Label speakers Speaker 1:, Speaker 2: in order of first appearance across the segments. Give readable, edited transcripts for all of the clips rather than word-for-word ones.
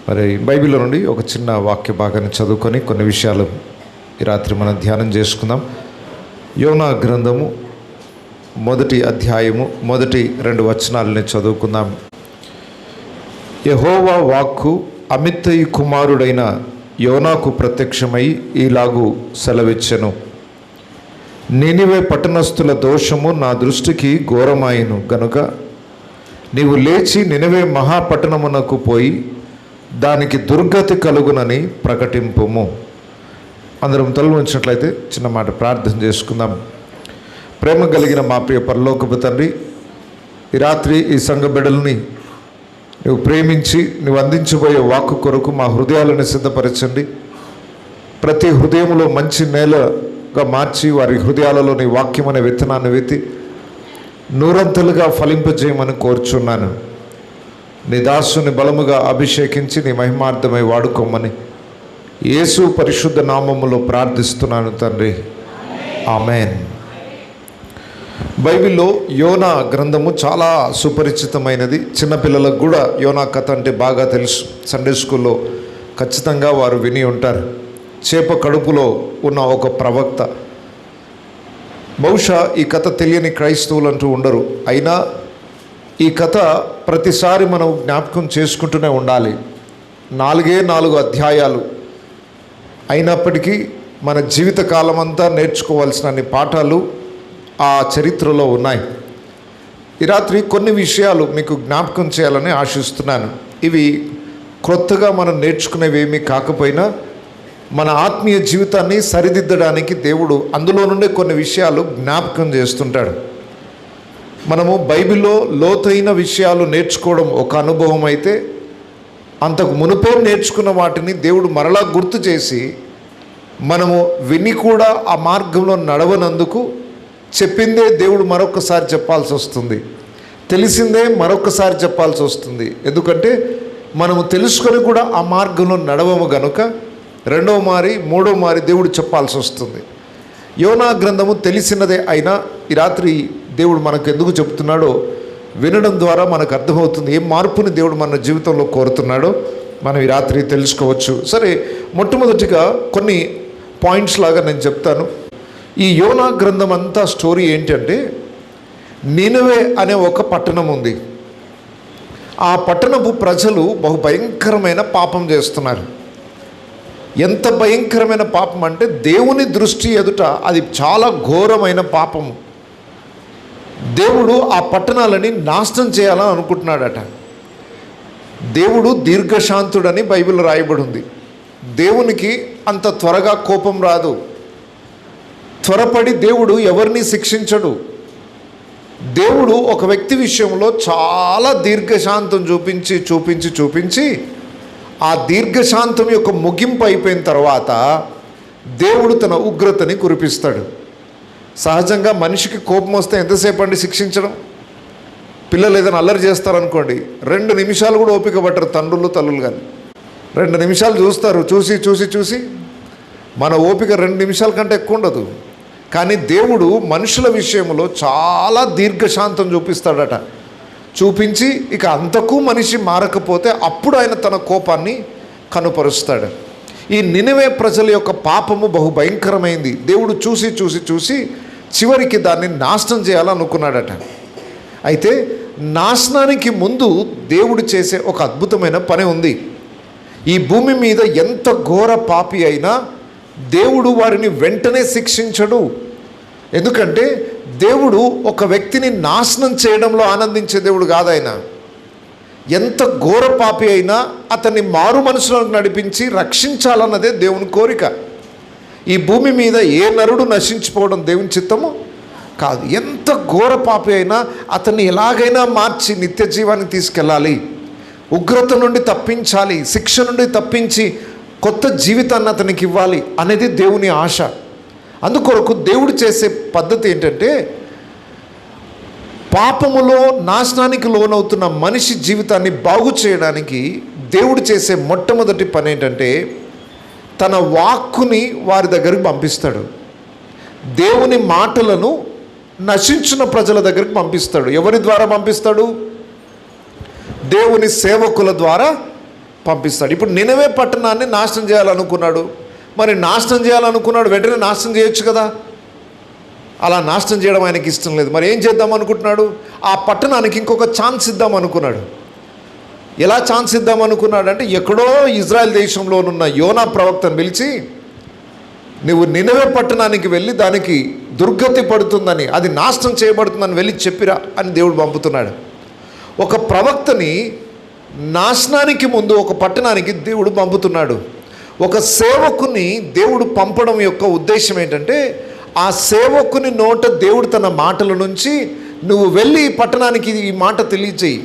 Speaker 1: మరి బైబిల్లో నుండి ఒక చిన్న వాక్య భాగాన్ని చదువుకొని కొన్ని విషయాలు ఈ రాత్రి మనం ధ్యానం చేసుకుందాం. యోనా గ్రంథము 1వ అధ్యాయము 1-2 వచనాలని చదువుకుందాం. యెహోవా వాక్కు అమిత్తయి కుమారుడైన యోనాకు ప్రత్యక్షమై ఈలాగు సెలవిచ్చెను. నినివే పట్టణస్థుల దోషము నా దృష్టికి ఘోరమాయెను గనుక నీవు లేచి నినివే మహాపట్టణమునకు పోయి దానికి దుర్గతి కలుగునని ప్రకటింపుము. అందరం తలలు ఉంచినట్లయితే చిన్న మాట ప్రార్థన చేసుకుందాం. ప్రేమ కలిగిన మా ప్రియ పరలోకపు తండ్రి, ఈ రాత్రి ఈ సంఘ బిడ్డలని నువ్వు ప్రేమించి నువ్వు అందించబోయే వాక్కు కొరకు మా హృదయాలను సిద్ధపరచండి. ప్రతి హృదయంలో మంచి నేలగా మార్చి వారి హృదయాలలో నీ వాక్యం అనే విత్తనాన్ని వెత్తి నూరంతలుగా ఫలింపజేయమని కోరుచున్నాను. నీ దాసుని బలముగా అభిషేకించి నీ మహిమార్థమై వాడుకోమని యేసు పరిశుద్ధ నామములో ప్రార్థిస్తున్నాను తండ్రి, ఆమెన్. బైబిల్లో యోనా గ్రంథము చాలా సుపరిచితమైనది. చిన్నపిల్లలకు కూడా యోనా కథ అంటే బాగా తెలుసు. సండే స్కూల్లో ఖచ్చితంగా వారు విని ఉంటారు. చేప కడుపులో ఉన్న ఒక ప్రవక్త. బహుశా ఈ కథ తెలియని క్రైస్తవులు అంటూ ఉండరు. అయినా ఈ కథ ప్రతిసారి మనం జ్ఞాపకం చేసుకుంటూనే ఉండాలి. 4 అధ్యాయాలు అయినప్పటికీ మన జీవితకాలం అంతా నేర్చుకోవాల్సిన పాఠాలు ఆ చరిత్రలో ఉన్నాయి. ఈ రాత్రి కొన్ని విషయాలు మీకు జ్ఞాపకం చేయాలని ఆశిస్తున్నాను. ఇవి క్రొత్తగా మనం నేర్చుకునేవేమీ కాకపోయినా మన ఆత్మీయ జీవితాన్ని సరిదిద్దడానికి దేవుడు అందులో నుండే కొన్ని విషయాలు జ్ఞాపకం చేస్తుంటాడు. మనము బైబిల్లో లోతైన విషయాలు నేర్చుకోవడం ఒక అనుభవం అయితే, అంతకు మునుపే నేర్చుకున్న వాటిని దేవుడు మరలా గుర్తు చేసి మనము విని కూడా ఆ మార్గంలో నడవనందుకు చెప్పిందే దేవుడు మరొకసారి చెప్పాల్సి వస్తుంది, తెలిసిందే మరొకసారి చెప్పాల్సి వస్తుంది. ఎందుకంటే మనము తెలుసుకొని కూడా ఆ మార్గంలో నడవము గనుక 2వ మారి 3వ మారి దేవుడు చెప్పాల్సి వస్తుంది. యోనా గ్రంథము తెలిసినదే అయినా ఈ రాత్రి దేవుడు మనకు ఎందుకు చెప్తున్నాడో వినడం ద్వారా మనకు అర్థమవుతుంది. ఏ మార్పుని దేవుడు మన జీవితంలో కోరుతున్నాడో మనం ఈ రాత్రి తెలుసుకోవచ్చు. సరే, మొట్టమొదటిగా కొన్ని పాయింట్స్ లాగా నేను చెప్తాను. ఈ యోనా గ్రంథం అంతా స్టోరీ ఏంటంటే, నినివే అనే ఒక పట్టణం ఉంది. ఆ పట్టణపు ప్రజలు బహు భయంకరమైన పాపం చేస్తున్నారు. ఎంత భయంకరమైన పాపం అంటే దేవుని దృష్టి ఎదుట అది చాలా ఘోరమైన పాపము. దేవుడు ఆ పట్టణాలని నాశనం చేయాలని అనుకుంటున్నాడట. దేవుడు దీర్ఘశాంతుడని బైబిల్లో రాయబడి ఉంది. దేవునికి అంత త్వరగా కోపం రాదు. త్వరపడి దేవుడు ఎవరిని శిక్షించడు. దేవుడు ఒక వ్యక్తి విషయంలో చాలా దీర్ఘశాంతం చూపించి ఆ దీర్ఘశాంతం యొక్క ముగింపు అయిపోయిన తర్వాత దేవుడు తన ఉగ్రతని కురిపిస్తాడు. సహజంగా మనిషికి కోపం వస్తే ఎంతసేపు అండి శిక్షించడం? పిల్లలు ఏదైనా అల్లరి చేస్తారనుకోండి, 2 నిమిషాలు కూడా ఓపిక పట్టరు తండ్రులు తల్లులు. కానీ 2 నిమిషాలు చూస్తారు. చూసి మన ఓపిక 2 నిమిషాల కంటే ఎక్కువ ఉండదు. కానీ దేవుడు మనుషుల విషయంలో చాలా దీర్ఘశాంతం చూపిస్తాడట. చూపించి ఇక అంతకు మనిషి మారకపోతే అప్పుడు ఆయన తన కోపాన్ని కనుపరుస్తాడు. ఈ నినివే ప్రజల యొక్క పాపము బహు భయంకరమైంది. దేవుడు చూసి చివరికి దాన్ని నాశనం చేయాలనుకున్నాడట. అయితే నాశనానికి ముందు దేవుడు చేసే ఒక అద్భుతమైన పని ఉంది. ఈ భూమి మీద ఎంత ఘోర పాపి అయినా దేవుడు వారిని వెంటనే శిక్షించడు. ఎందుకంటే దేవుడు ఒక వ్యక్తిని నాశనం చేయడంలో ఆనందించే దేవుడు కాదు. ఆయన ఎంత ఘోర పాపి అయినా అతన్ని మారు మనసులోకి నడిపించి రక్షించాలన్నదే దేవుని కోరిక. ఈ భూమి మీద ఏ నరుడు నశించిపోవడం దేవుని చిత్తము కాదు. ఎంత ఘోర పాపి అయినా అతన్ని ఎలాగైనా మార్చి నిత్య జీవానికి తీసుకెళ్ళాలి, ఉగ్రత నుండి తప్పించాలి, శిక్ష నుండి తప్పించి కొత్త జీవితాన్ని అతనికి ఇవ్వాలి అనేది దేవుని ఆశ. అందుకొరకు దేవుడు చేసే పద్ధతి ఏంటంటే, పాపములో నాశనానికి లోనవుతున్న మనిషి జీవితాన్ని బాగు చేయడానికి దేవుడు చేసే మొట్టమొదటి పని ఏంటంటే, తన వాక్కుని వారి దగ్గరికి పంపిస్తాడు. దేవుని మాటలను నశించిన ప్రజల దగ్గరికి పంపిస్తాడు. ఎవరి ద్వారా పంపిస్తాడు? దేవుని సేవకుల ద్వారా పంపిస్తాడు. ఇప్పుడు నినవే పట్టణాన్ని నాశనం చేయాలనుకున్నాడు. మరి నాశనం చేయాలనుకున్నాడు, వెంటనే నాశనం చేయొచ్చు కదా. అలా నాశనం చేయడం ఆయనకి ఇష్టం లేదు. మరి ఏం చేద్దాం అనుకుంటున్నాడు? ఆ పట్టణానికి ఇంకొక ఛాన్స్ ఇద్దాం అనుకున్నాడు. ఎలా ఛాన్స్ ఇద్దాం అనుకున్నాడు అంటే, ఎక్కడో ఇజ్రాయెల్ దేశంలోనున్న యోనా ప్రవక్తను పిలిచి, నువ్వు నినవే పట్టణానికి వెళ్ళి దానికి దుర్గతి పడుతుందని, అది నాశనం చేయబడుతుందని వెళ్ళి చెప్పిరా అని దేవుడు పంపుతున్నాడు. ఒక ప్రవక్తని నాశనానికి ముందు ఒక పట్టణానికి దేవుడు పంపుతున్నాడు. ఒక సేవకుని దేవుడు పంపడం యొక్క ఉద్దేశం ఏంటంటే, ఆ సేవకుని నోట దేవుడు తన మాటల నుంచి, నువ్వు వెళ్ళి ఈ పట్టణానికి ఈ మాట తెలియచేయి.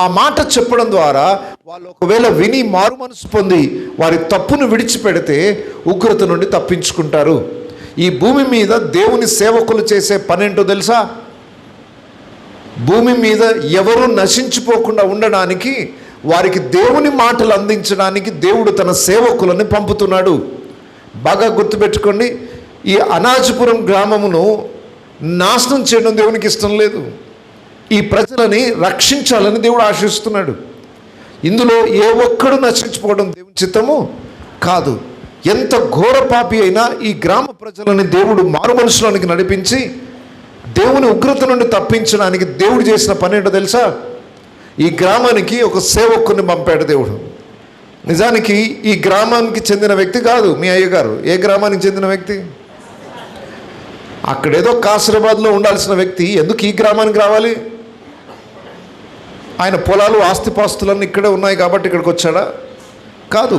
Speaker 1: ఆ మాట చెప్పడం ద్వారా వాళ్ళు ఒకవేళ విని మారు మనసు పొంది వారి తప్పును విడిచిపెడితే ఉగ్రత నుండి తప్పించుకుంటారు. ఈ భూమి మీద దేవుని సేవకులు చేసే పనేంటో తెలుసా? భూమి మీద ఎవరు నశించిపోకుండా ఉండడానికి, వారికి దేవుని మాటలు అందించడానికి దేవుడు తన సేవకులను పంపుతున్నాడు. బాగా గుర్తుపెట్టుకోండి, ఈ అనాజపురం గ్రామమును నాశనం చేయడం దేవునికి ఇష్టం లేదు. ఈ ప్రజలని రక్షించాలని దేవుడు ఆశిస్తున్నాడు. ఇందులో ఏ ఒక్కడు నశించిపోవడం దేవుని చిత్తము కాదు. ఎంత ఘోర పాపి అయినా ఈ గ్రామ ప్రజలని దేవుడు మారు మనసులోనికి నడిపించి దేవుని ఉగ్రత నుండి తప్పించడానికి దేవుడు చేసిన పని ఏంటో తెలుసా? ఈ గ్రామానికి ఒక సేవకుని పంపాడు దేవుడు. నిజానికి ఈ గ్రామానికి చెందిన వ్యక్తి కాదు మీ అయ్యగారు. ఏ గ్రామానికి చెందిన వ్యక్తి? అక్కడేదో కాసరాబాద్లో ఉండాల్సిన వ్యక్తి ఎందుకు ఈ గ్రామానికి రావాలి? ఆయన పొలాలు ఆస్తిపాస్తులన్నీ ఇక్కడే ఉన్నాయి కాబట్టి ఇక్కడికి వచ్చాడా? కాదు.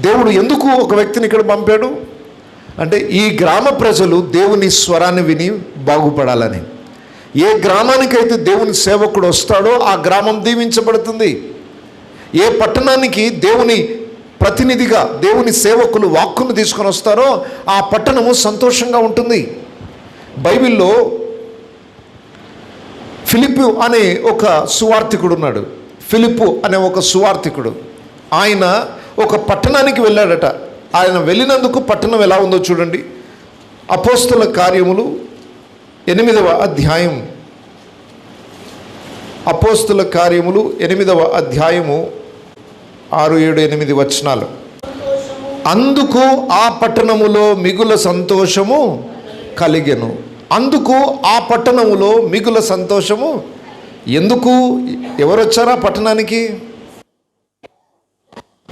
Speaker 1: దేవుడు ఎందుకు ఒక వ్యక్తిని ఇక్కడ పంపాడు అంటే, ఈ గ్రామ ప్రజలు దేవుని స్వరాన్ని విని బాగుపడాలని. ఏ గ్రామానికైతే దేవుని సేవకుడు వస్తాడో ఆ గ్రామం దీవించబడుతుంది. ఏ పట్టణానికి దేవుని ప్రతినిధిగా దేవుని సేవకులు వాక్కును తీసుకొని వస్తారో ఆ పట్టణము సంతోషంగా ఉంటుంది. బైబిల్లో ఫిలిప్పు అనే ఒక సువార్థికుడు ఉన్నాడు. ఫిలిప్పు అనే ఒక సువార్థికుడు, ఆయన ఒక పట్టణానికి వెళ్ళాడట. ఆయన వెళ్ళినందుకు పట్టణం ఎలా ఉందో చూడండి. అపోస్తల కార్యములు 8వ అధ్యాయం, అపోస్తల కార్యములు 8వ అధ్యాయము 6, 7, 8 వచనాలు. అందుకు ఆ పట్టణములో మిగుల సంతోషము కలిగెను. అందుకు ఆ పట్టణములో మిగుల సంతోషము. ఎందుకు? ఎవరు వచ్చారా పట్టణానికి?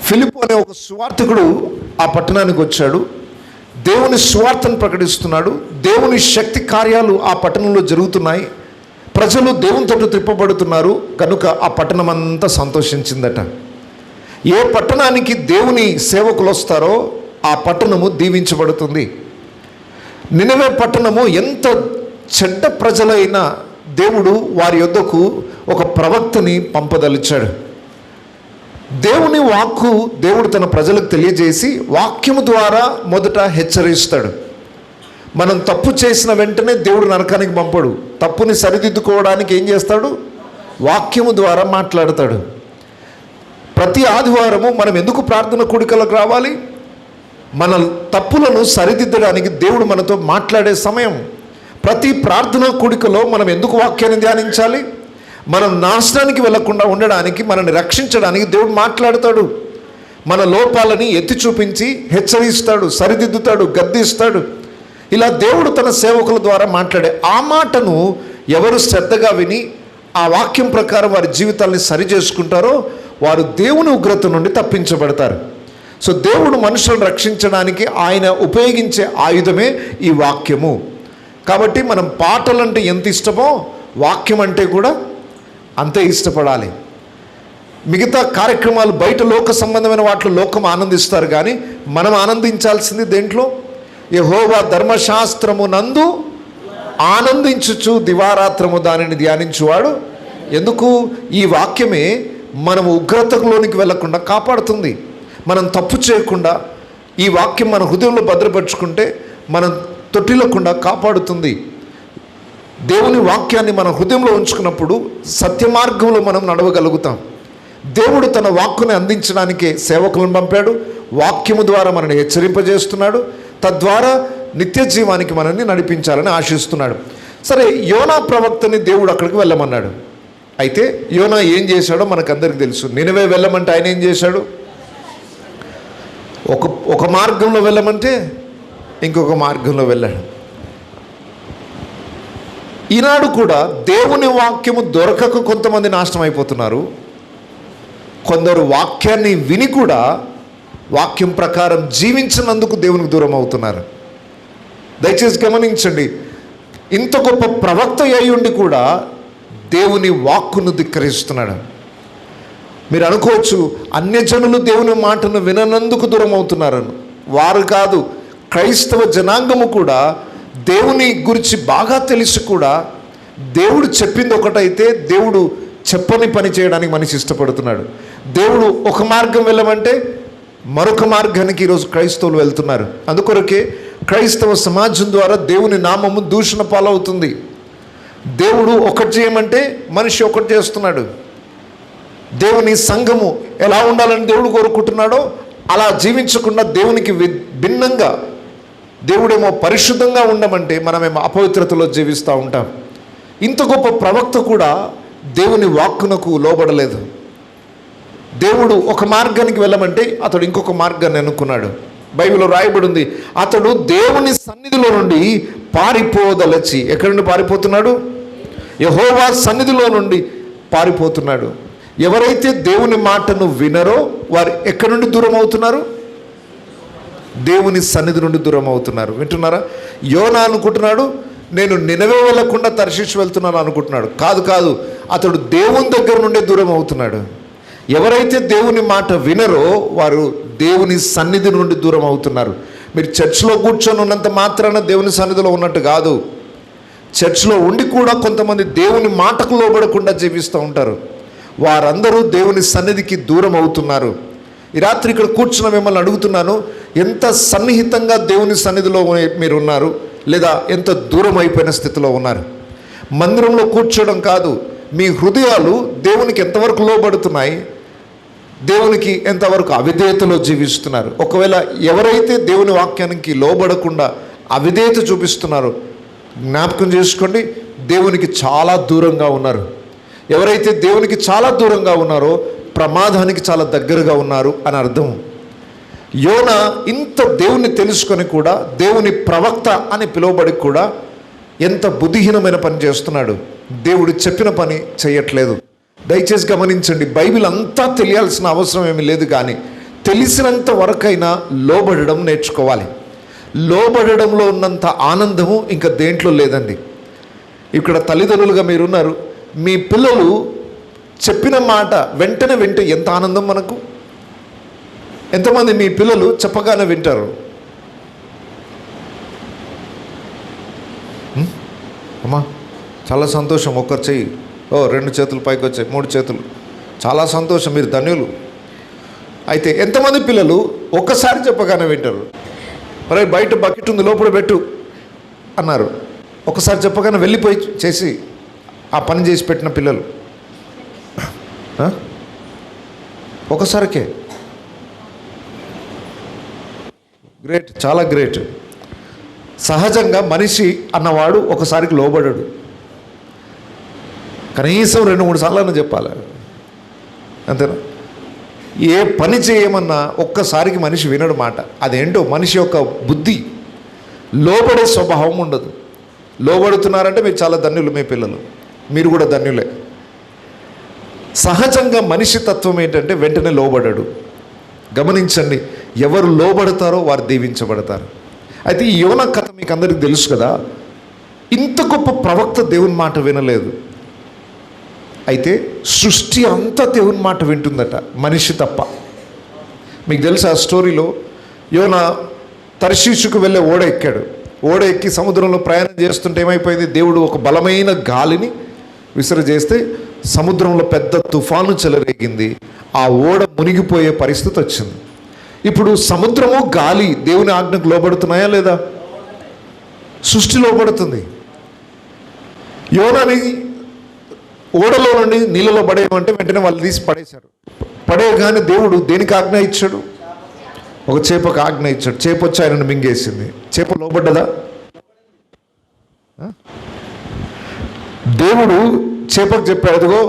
Speaker 1: ఫిలిప్పు అనే ఒక సువార్థికుడు ఆ పట్టణానికి వచ్చాడు. దేవుని సువార్తను ప్రకటిస్తున్నాడు. దేవుని శక్తి కార్యాలు ఆ పట్టణంలో జరుగుతున్నాయి. ప్రజలు దేవుని తట్టు త్రిప్పబడుతున్నారు. కనుక ఆ పట్టణం అంతా సంతోషించిందట. ఏ పట్టణానికి దేవుని సేవకులు వస్తారో ఆ పట్టణము దీవించబడుతుంది. నినవే పట్టణము ఎంత చెడ్డ ప్రజలైనా దేవుడు వారి యొద్దకు ఒక ప్రవక్తని పంపదలిచాడు. దేవుని వాక్కు దేవుడు తన ప్రజలకు తెలియజేసి వాక్యము ద్వారా మొదట హెచ్చరిస్తాడు. మనం తప్పు చేసిన వెంటనే దేవుడు నరకానికి పంపడు. తప్పుని సరిదిద్దుకోవడానికి ఏం చేస్తాడు? వాక్యము ద్వారా మాట్లాడతాడు. ప్రతి ఆదివారము మనం ఎందుకు ప్రార్థన కూడికలకు రావాలి? మన తప్పులను సరిదిద్దడానికి దేవుడు మనతో మాట్లాడే సమయం. ప్రతి ప్రార్థనా కూడికలో మనం ఎందుకు వాక్యాన్ని ధ్యానించాలి? మనం నాశనానికి వెళ్లకుండా ఉండడానికి, మనల్ని రక్షించడానికి దేవుడు మాట్లాడతాడు. మన లోపాలని ఎత్తి చూపించి హెచ్చరిస్తాడు, సరిదిద్దుతాడు, గద్దిస్తాడు. ఇలా దేవుడు తన సేవకుల ద్వారా మాట్లాడే ఆ మాటను ఎవరు శ్రద్ధగా విని ఆ వాక్యం ప్రకారం వారి జీవితాల్ని సరి చేసుకుంటారో వారు దేవుని ఉగ్రత నుండి తప్పించబడతారు. సో దేవుడు మనుషులను రక్షించడానికి ఆయన ఉపయోగించే ఆయుధమే ఈ వాక్యము. కాబట్టి మనం పాటలంటే ఎంత ఇష్టమో వాక్యం అంటే కూడా అంతే ఇష్టపడాలి. మిగతా కార్యక్రమాలు బయట లోక సంబంధమైన వాటిలో లోకం ఆనందిస్తారు, కానీ మనం ఆనందించాల్సింది దేంట్లో? యెహోవా ధర్మశాస్త్రము నందు ఆనందించుచు దివారాత్రము దానిని ధ్యానించువాడు. ఎందుకు? ఈ వాక్యమే మనము ఉగ్రతలోనికి వెళ్లకుండా కాపాడుతుంది. మనం తప్పు చేయకుండా ఈ వాక్యం మన హృదయంలో భద్రపరుచుకుంటే మనం తొట్టిల్లకుండా కాపాడుతుంది. దేవుని వాక్యాన్ని మన హృదయంలో ఉంచుకున్నప్పుడు సత్య మార్గంలో మనం నడవగలుగుతాం. దేవుడు తన వాక్కుని అందించడానికే సేవకులను పంపాడు. వాక్యము ద్వారా మనల్ని హెచ్చరింపజేస్తున్నాడు. తద్వారా నిత్య జీవానికి మనల్ని నడిపించాలని ఆశిస్తున్నాడు. సరే, యోనా ప్రవక్తని దేవుడు అక్కడికి వెళ్ళమన్నాడు. అయితే యోనా ఏం చేశాడో మనకందరికి తెలుసు. నినవే వెళ్ళమంటే ఆయన ఏం చేశాడు? ఒక మార్గంలో వెళ్ళమంటే ఇంకొక మార్గంలో వెళ్ళాడు. ఈనాడు కూడా దేవుని వాక్యము దొరకక కొంతమంది నాశనం అయిపోతున్నారు. కొందరు వాక్యాన్ని విని కూడా వాక్యం ప్రకారం జీవించినందుకు దేవునికి దూరం అవుతున్నారు. దయచేసి గమనించండి, ఇంత గొప్ప ప్రవక్త అయి ఉండి కూడా దేవుని వాక్కును ధిక్కరిస్తున్నాడు. మీరు అనుకోవచ్చు అన్యజనులు దేవుని మాటను విననందుకు దూరం అవుతున్నారని. వారు కాదు, క్రైస్తవ జనాంగము కూడా దేవుని గురించి బాగా తెలిసి కూడా దేవుడు చెప్పింది ఒకటైతే దేవుడు చెప్పని పని చేయడానికి మనిషి ఇష్టపడుతున్నాడు. దేవుడు ఒక మార్గం వెళ్ళమంటే మరొక మార్గానికి ఈరోజు క్రైస్తవులు వెళ్తున్నారు. అందుకొరకే క్రైస్తవ సమాజం ద్వారా దేవుని నామము దూషణ పాలవుతుంది. దేవుడు ఒకటి చేయమంటే మనిషి ఒకటి చేస్తున్నాడు. దేవుని సంఘము ఎలా ఉండాలని దేవుడు కోరుకుంటున్నాడో అలా జీవించకుండా దేవునికి భిన్నంగా, దేవుడేమో పరిశుద్ధంగా ఉండమంటే మనమేమో అపవిత్రతలో జీవిస్తూ ఉంటాం. ఇంత గొప్ప ప్రవక్త కూడా దేవుని వాక్కునకు లోబడలేదు. దేవుడు ఒక మార్గానికి వెళ్ళమంటే అతడు ఇంకొక మార్గాన్ని అనుకున్నాడు. బైబిల్లో రాయబడి ఉంది, అతడు దేవుని సన్నిధిలో నుండి పారిపోదలచి. ఎక్కడి నుండి పారిపోతున్నాడు? యెహోవా సన్నిధిలో నుండి పారిపోతున్నాడు. ఎవరైతే దేవుని మాటను వినరో వారు ఎక్కడి నుండి దూరం అవుతున్నారు? దేవుని సన్నిధి నుండి దూరం అవుతున్నారు. వింటున్నారా? యోనా అనుకుంటున్నాడు నేను నినవే వెళ్ళకుండా తర్షీషు వెళ్తున్నాను అనుకుంటున్నాడు. కాదు, అతడు దేవుని దగ్గర నుండే దూరం అవుతున్నాడు. ఎవరైతే దేవుని మాట వినరో వారు దేవుని సన్నిధి నుండి దూరం అవుతున్నారు. మీరు చర్చ్లో కూర్చొని ఉన్నంత మాత్రాన దేవుని సన్నిధిలో ఉన్నట్టు కాదు. చర్చ్లో ఉండి కూడా కొంతమంది దేవుని మాటకు లోబడకుండా జీవిస్తూ ఉంటారు. వారందరూ దేవుని సన్నిధికి దూరం అవుతున్నారు. ఈ రాత్రి ఇక్కడ కూర్చున్న మిమ్మల్ని అడుగుతున్నాను, ఎంత సన్నిహితంగా దేవుని సన్నిధిలో మీరు ఉన్నారు, లేదా ఎంత దూరం అయిపోయిన స్థితిలో ఉన్నారు? మందిరంలో కూర్చోవడం కాదు, మీ హృదయాలు దేవునికి ఎంతవరకు లోబడుతున్నాయి, దేవునికి ఎంతవరకు అవిధేయతలో జీవిస్తున్నారు? ఒకవేళ ఎవరైతే దేవుని వాక్యానికి లోబడకుండా అవిధేయత చూపిస్తున్నారో జ్ఞాపకం చేసుకోండి, దేవునికి చాలా దూరంగా ఉన్నారు. ఎవరైతే దేవునికి చాలా దూరంగా ఉన్నారో ప్రమాదానికి చాలా దగ్గరగా ఉన్నారు అని అర్థం. యోనా ఇంత దేవుని తెలుసుకొని కూడా దేవుని ప్రవక్త అని పిలువబడి కూడా ఎంత బుద్ధిహీనమైన పని చేస్తున్నాడు. దేవుడు చెప్పిన పని చేయట్లేదు. దయచేసి గమనించండి, బైబిల్ అంతా తెలియాల్సిన అవసరం ఏమీ లేదు, కానీ తెలిసినంత వరకైనా లోబడడం నేర్చుకోవాలి. లోబడడంలో ఉన్నంత ఆనందము ఇంకా దేంట్లో లేదండి. ఇక్కడ తల్లిదండ్రులుగా మీరున్నారు, మీ పిల్లలు చెప్పిన మాట వెంటనే వింటే ఎంత ఆనందం మనకు. ఎంతమంది మీ పిల్లలు చెప్పగానే వింటారు? అమ్మా చాలా సంతోషం, ఒక్కరు చెయ్యి, 2 చేతులు పైకి వచ్చాయి, 3 చేతులు, చాలా సంతోషం, మీరు ధన్యులు. అయితే ఎంతమంది పిల్లలు ఒక్కసారి చెప్పగానే వింటారు? మరి బయట బకెట్ ఉంది లోపల పెట్టు అన్నారు, ఒకసారి చెప్పగానే వెళ్ళిపోయి చేసి ఆ పని చేసి పెట్టిన పిల్లలు ఒకసారికే. గ్రేట్, చాలా గ్రేట్. సహజంగా మనిషి అన్నవాడు ఒకసారికి లోబడడు, కనీసం 2-3 సార్లు చెప్పాలి, అంతేనా? ఏ పని చేయమన్నా ఒక్కసారికి మనిషి వినడు మాట. అదేంటో మనిషి యొక్క బుద్ధి, లోబడే స్వభావం ఉండదు. లోబడుతున్నారంటే మీరు చాలా ధన్యులు, మీ పిల్లలు, మీరు కూడా ధన్యులే. సహజంగా మనిషి తత్వం ఏంటంటే వెంటనే లోబడడు. గమనించండి, ఎవరు లోబడతారో వారు దీవించబడతారు. అయితే ఈ యోనా కథ మీకు అందరికీ తెలుసు కదా. ఇంత గొప్ప ప్రవక్త దేవుని మాట వినలేదు. అయితే సృష్టి అంతా దేవుని మాట వింటుందట, మనిషి తప్ప. మీకు తెలుసు ఆ స్టోరీలో, యోనా తర్షీషుకు వెళ్ళే ఓడ ఎక్కాడు. ఓడ ఎక్కి సముద్రంలో ప్రయాణం చేస్తుంటే ఏమైపోయింది, దేవుడు ఒక బలమైన గాలిని విసిరజేస్తే సముద్రంలో పెద్ద తుఫాను చెలరేగింది. ఆ ఓడ మునిగిపోయే పరిస్థితి వచ్చింది. ఇప్పుడు సముద్రము గాలి దేవుని ఆజ్ఞకు లోబడుతున్నాయా లేదా? సృష్టి లోబడుతుంది. యోనాని ఓడలో నుండి నీళ్ళలో పడేయమంటే వెంటనే వాళ్ళు తీసి పడేశారు. పడేయగానే దేవుడు దేనికి ఆజ్ఞ ఇచ్చాడు? ఒక చేపకు ఆజ్ఞ ఇచ్చాడు. చేప వచ్చి ఆయనను మింగేసింది. చేప లోబడ్డదా? దేవుడు చేపకు చెప్పాడు, అదిగో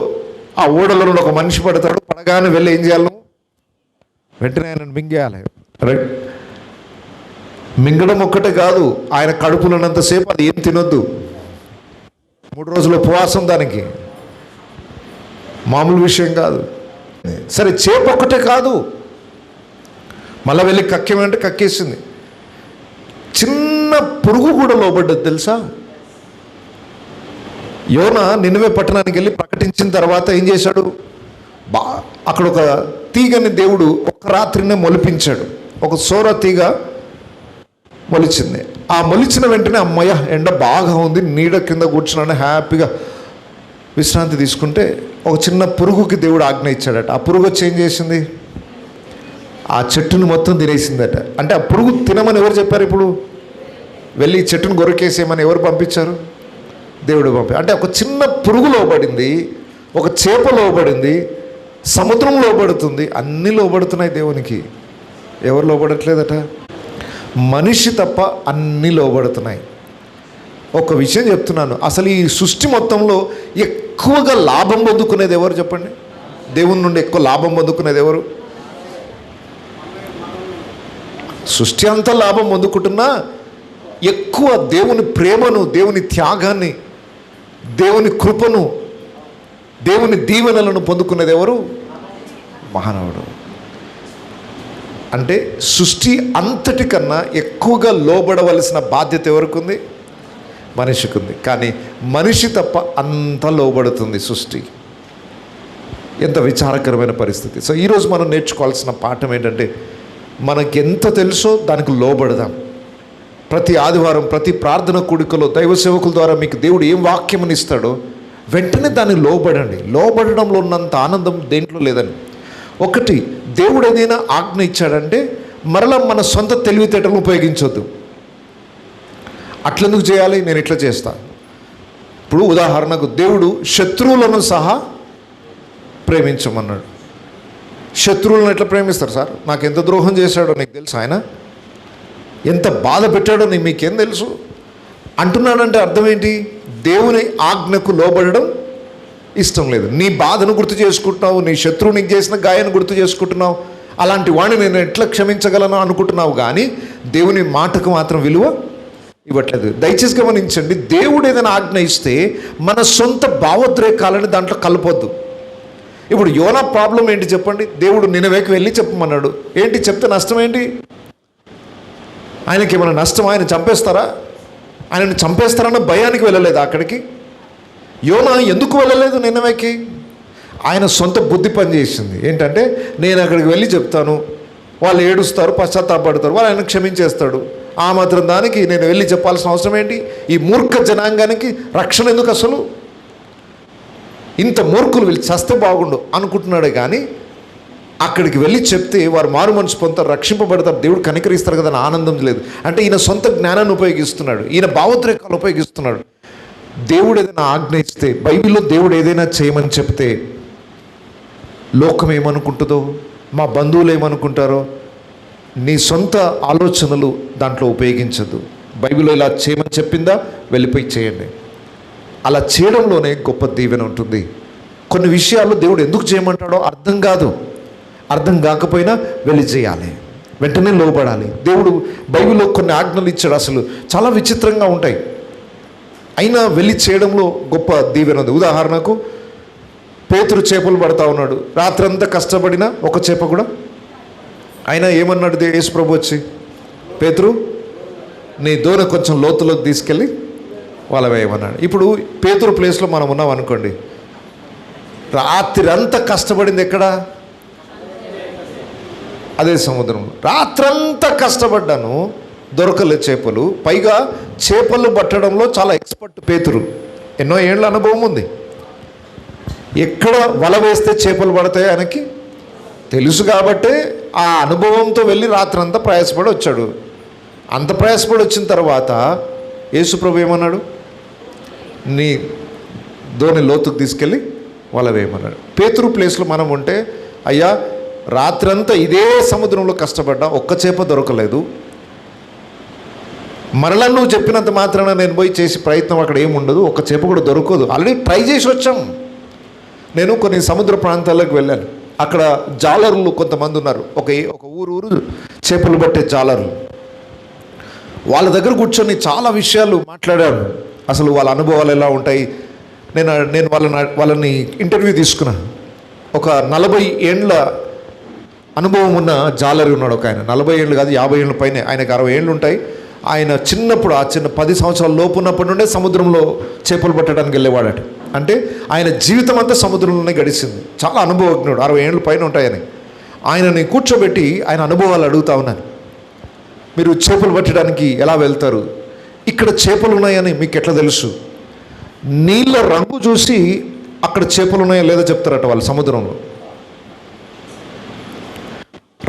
Speaker 1: ఆ ఓడలో ఒక మనిషి పడతాడు, పడగానే వెళ్ళి ఏం చేయాలి? వెంటనే ఆయనను మింగేయాలి. రైట్? మింగడం ఒక్కటే కాదు, ఆయన కడుపులోనంతసేపు అది ఏం తినొద్దు. 3 రోజుల ఉపవాసం దానికి, మామూలు విషయం కాదు. సరే, చేప ఒక్కటే కాదు, మళ్ళీ వెళ్ళి కక్కేమంటే కక్కేసింది. చిన్న పురుగు కూడా లోబడ్డది తెలుసా? యోనా నినివే పట్టణానికి వెళ్ళి ప్రకటించిన తర్వాత ఏం చేశాడు? అక్కడ ఒక తీగని దేవుడు ఒక రాత్రినే మొలిపించాడు. ఒక సోర తీగ మొలిచింది. ఆ మొలిచిన వెంటనే అమ్మయ్య ఎండ బాగా ఉంది, నీడ కింద కూర్చున్నాను హ్యాపీగా విశ్రాంతి తీసుకుంటే ఒక చిన్న పురుగుకి దేవుడు ఆజ్ఞ ఇచ్చాడట. ఆ పురుగు వచ్చి ఏం చేసింది? ఆ చెట్టును మొత్తం తినేసిందట. అంటే ఆ పురుగు తినమని ఎవరు చెప్పారు? ఇప్పుడు వెళ్ళి ఈ చెట్టును గొరకేసేయమని ఎవరు పంపించారు? దేవుడు పంపారు. అంటే ఒక చిన్న పురుగు లోబడింది, ఒక చేప లోబడింది, సముద్రం లోబడుతుంది, అన్నీ లోబడుతున్నాయి దేవునికి. ఎవరు లోబడట్లేదట? మనిషి తప్ప అన్నీ లోబడుతున్నాయి. ఒక విషయం చెప్తున్నాను, అసలు ఈ సృష్టి మొత్తంలో ఎక్కువగా లాభం పొందుకునేది ఎవరు చెప్పండి? దేవుని నుండి ఎక్కువ లాభం పొందుకునేది ఎవరు? సృష్టి అంతా లాభం పొందుకుంటున్నా ఎక్కువ దేవుని ప్రేమను, దేవుని త్యాగాన్ని, దేవుని కృపను, దేవుని దీవెనలను పొందుకునేది ఎవరు? మానవుడు. అంటే సృష్టి అంతటికన్నా ఎక్కువగా లోబడవలసిన బాధ్యత ఎవరికి ఉంది? మనిషికి ఉంది. కానీ మనిషి తప్ప అంత లోబడుతుంది సృష్టి. ఎంత విచారకరమైన పరిస్థితి. సో ఈరోజు మనం నేర్చుకోవాల్సిన పాఠం ఏంటంటే, మనకి ఎంత తెలుసో దానికి లోబడదాం. ప్రతి ఆదివారం ప్రతి ప్రార్థన కూడికలో దైవ సేవకుల ద్వారా మీకు దేవుడు ఏం వాక్యమని ఇస్తాడో వెంటనే దాన్ని లోబడండి. లోబడడంలో ఉన్నంత ఆనందం దేంట్లో లేదని. ఒకటి, దేవుడు ఏదైనా ఆజ్ఞ ఇచ్చాడంటే మరలా మన సొంత తెలివితేటలను ఉపయోగించొద్దు. అట్లెందుకు చేయాలి, నేను ఇట్లా చేస్తా. ఇప్పుడు ఉదాహరణకు దేవుడు శత్రువులను సహా ప్రేమించమన్నాడు. శత్రువులను ఎట్లా ప్రేమిస్తారు సార్? నాకు ఎంత ద్రోహం చేశాడో నీకు తెలుసు, ఆయన ఎంత బాధ పెట్టాడో మీకేం తెలుసు అంటున్నాడంటే అర్థం ఏంటి? దేవుని ఆజ్ఞకు లోబడడం ఇష్టం లేదు. నీ బాధను గుర్తు చేసుకుంటున్నావు, నీ శత్రువు నీకు చేసిన గాయాన్ని గుర్తు చేసుకుంటున్నావు, అలాంటి వాడిని నేను ఎట్లా క్షమించగలను అనుకుంటున్నావు, కానీ దేవుని మాటకు మాత్రం విలువ ఇవ్వట్లేదు. దయచేసి గమనించండి, దేవుడు ఏదైనా ఆజ్ఞ ఇస్తే మన సొంత భావోద్రేకాలని దాంట్లో కలపొద్దు. ఇప్పుడు యోనా ప్రాబ్లం ఏంటి చెప్పండి? దేవుడు నినవేకి వెళ్ళి చెప్పమన్నాడు. ఏంటి చెప్తే నష్టం ఏంటి? ఆయనకి ఏమైనా నష్టం? ఆయన చంపేస్తారా? ఆయనని చంపేస్తారన్న భయానికి వెళ్ళలేదు అక్కడికి. యోనా ఎందుకు వెళ్ళలేదు నినవేకి? ఆయన సొంత బుద్ధి పనిచేసింది. ఏంటంటే, నేను అక్కడికి వెళ్ళి చెప్తాను, వాళ్ళు ఏడుస్తారు, పశ్చాత్తాపడతారు, వాళ్ళు ఆయన క్షమించేస్తాడు. ఆ మాత్రం దానికి నేను వెళ్ళి చెప్పాల్సిన అవసరం ఏంటి? ఈ మూర్ఖ జనాంగానికి రక్షణ ఎందుకు? అసలు ఇంత మూర్ఖులు వీళ్ళు చస్తే బాగుండు అనుకుంటున్నాడే కానీ అక్కడికి వెళ్ళి చెప్తే వారు మారు మనసు పొందుతారు, రక్షింపబడతారు, దేవుడు కనికరిస్తారు కదా అని ఆనందం లేదు. అంటే ఈయన సొంత జ్ఞానాన్ని ఉపయోగిస్తున్నాడు, ఈయన భావోద్రేకాలు ఉపయోగిస్తున్నాడు. దేవుడు ఏదైనా ఆజ్ఞ ఇస్తే, బైబిల్లో దేవుడు ఏదైనా చేయమని చెప్తే లోకం ఏమనుకుంటుందో, మా బంధువులు ఏమనుకుంటారో, నీ సొంత ఆలోచనలు దాంట్లో ఉపయోగించద్దు. బైబిల్లో ఇలా చేయమని చెప్పిందా, వెళ్ళిపోయి చేయండి. అలా చేయడంలోనే గొప్ప దీవెన ఉంటుంది. కొన్ని విషయాలు దేవుడు ఎందుకు చేయమంటాడో అర్థం కాదు, అర్థం కాకపోయినా వెళ్ళి చేయాలి, వెంటనే లోబడాలి. దేవుడు బైబిల్లో కొన్ని ఆజ్ఞలు ఇచ్చాడు, అసలు చాలా విచిత్రంగా ఉంటాయి, అయినా వెళ్ళి చేయడంలో గొప్ప దీవెన ఉంది. ఉదాహరణకు పేతురు చేపలు పడతా ఉన్నాడు, రాత్రంతా కష్టపడినా ఒక చేప కూడా. అయినా ఏమన్నాడు యేసు ప్రభు వచ్చి, పేతురు నీ దోణ కొంచెం లోతులోకి తీసుకెళ్ళి వాళ్ళ వేయమన్నాడు. ఇప్పుడు పేతురు ప్లేస్లో మనం ఉన్నాం అనుకోండి, రాత్రి అంతా కష్టపడింది ఎక్కడ? అదే సముద్రంలో. రాత్రంతా కష్టపడ్డాను, దొరకలేదు చేపలు. పైగా చేపలు పట్టడంలో చాలా ఎక్స్పర్ట్ పేతురు, ఎన్నో ఏళ్ళ అనుభవం ఉంది. ఎక్కడ వల వేస్తే చేపలు పడతాయో ఆయనకి తెలుసు. కాబట్టే ఆ అనుభవంతో వెళ్ళి రాత్రంతా ప్రయాసపడి వచ్చాడు. అంత ప్రయాసపడి వచ్చిన తర్వాత యేసుప్రభు ఏమన్నాడు? నీ దోణి లోతుకు తీసుకెళ్ళి వల వేయమన్నాడు. పేతురు ప్లేస్లో మనం ఉంటే, అయ్యా రాత్రంతా ఇదే సముద్రంలో కష్టపడ్డా ఒక్క చేప దొరకలేదు, మరలా నువ్వు చెప్పినంత మాత్రాన నేను పోయి చేసి ప్రయత్నం అక్కడ ఏముండదు, ఒక్క చేప కూడా దొరకదు, ఆల్రెడీ ట్రై చేసి వచ్చాం, నేను కొన్ని సముద్ర ప్రాంతాలకు వెళ్ళాను. అక్కడ జాలర్లు కొంతమంది ఉన్నారు. ఒక ఊరు చేపలు పట్టే జాలర్లు. వాళ్ళ దగ్గర కూర్చొని చాలా విషయాలు మాట్లాడాను. అసలు వాళ్ళ అనుభవాలు ఎలా ఉంటాయి. నేను వాళ్ళని ఇంటర్వ్యూ తీసుకున్నాను. ఒక 40 ఏండ్ల అనుభవం ఉన్న జాలరి ఉన్నాడు ఒక ఆయన. 40 ఏళ్ళు కాదు, 50 ఏళ్ళ పైన. ఆయనకు 60 ఏళ్ళు ఉంటాయి. ఆయన చిన్నప్పుడు, ఆ 10 సంవత్సరాల లోపు ఉన్నప్పటి నుండే సముద్రంలో చేపలు పట్టడానికి వెళ్ళేవాడట. అంటే ఆయన జీవితం అంతా సముద్రంలోనే గడిచింది. చాలా అనుభవజ్ఞుడు, 60 ఏళ్ళ పైన ఉంటాయని. ఆయనని కూర్చోబెట్టి ఆయన అనుభవాలు అడుగుతా ఉన్నాను. మీరు చేపలు పట్టడానికి ఎలా వెళ్తారు? ఇక్కడ చేపలు ఉన్నాయని మీకు ఎట్లా తెలుసు? నీళ్ళ రంగు చూసి అక్కడ చేపలు ఉన్నాయో లేదో చెప్తారట వాళ్ళు. సముద్రంలో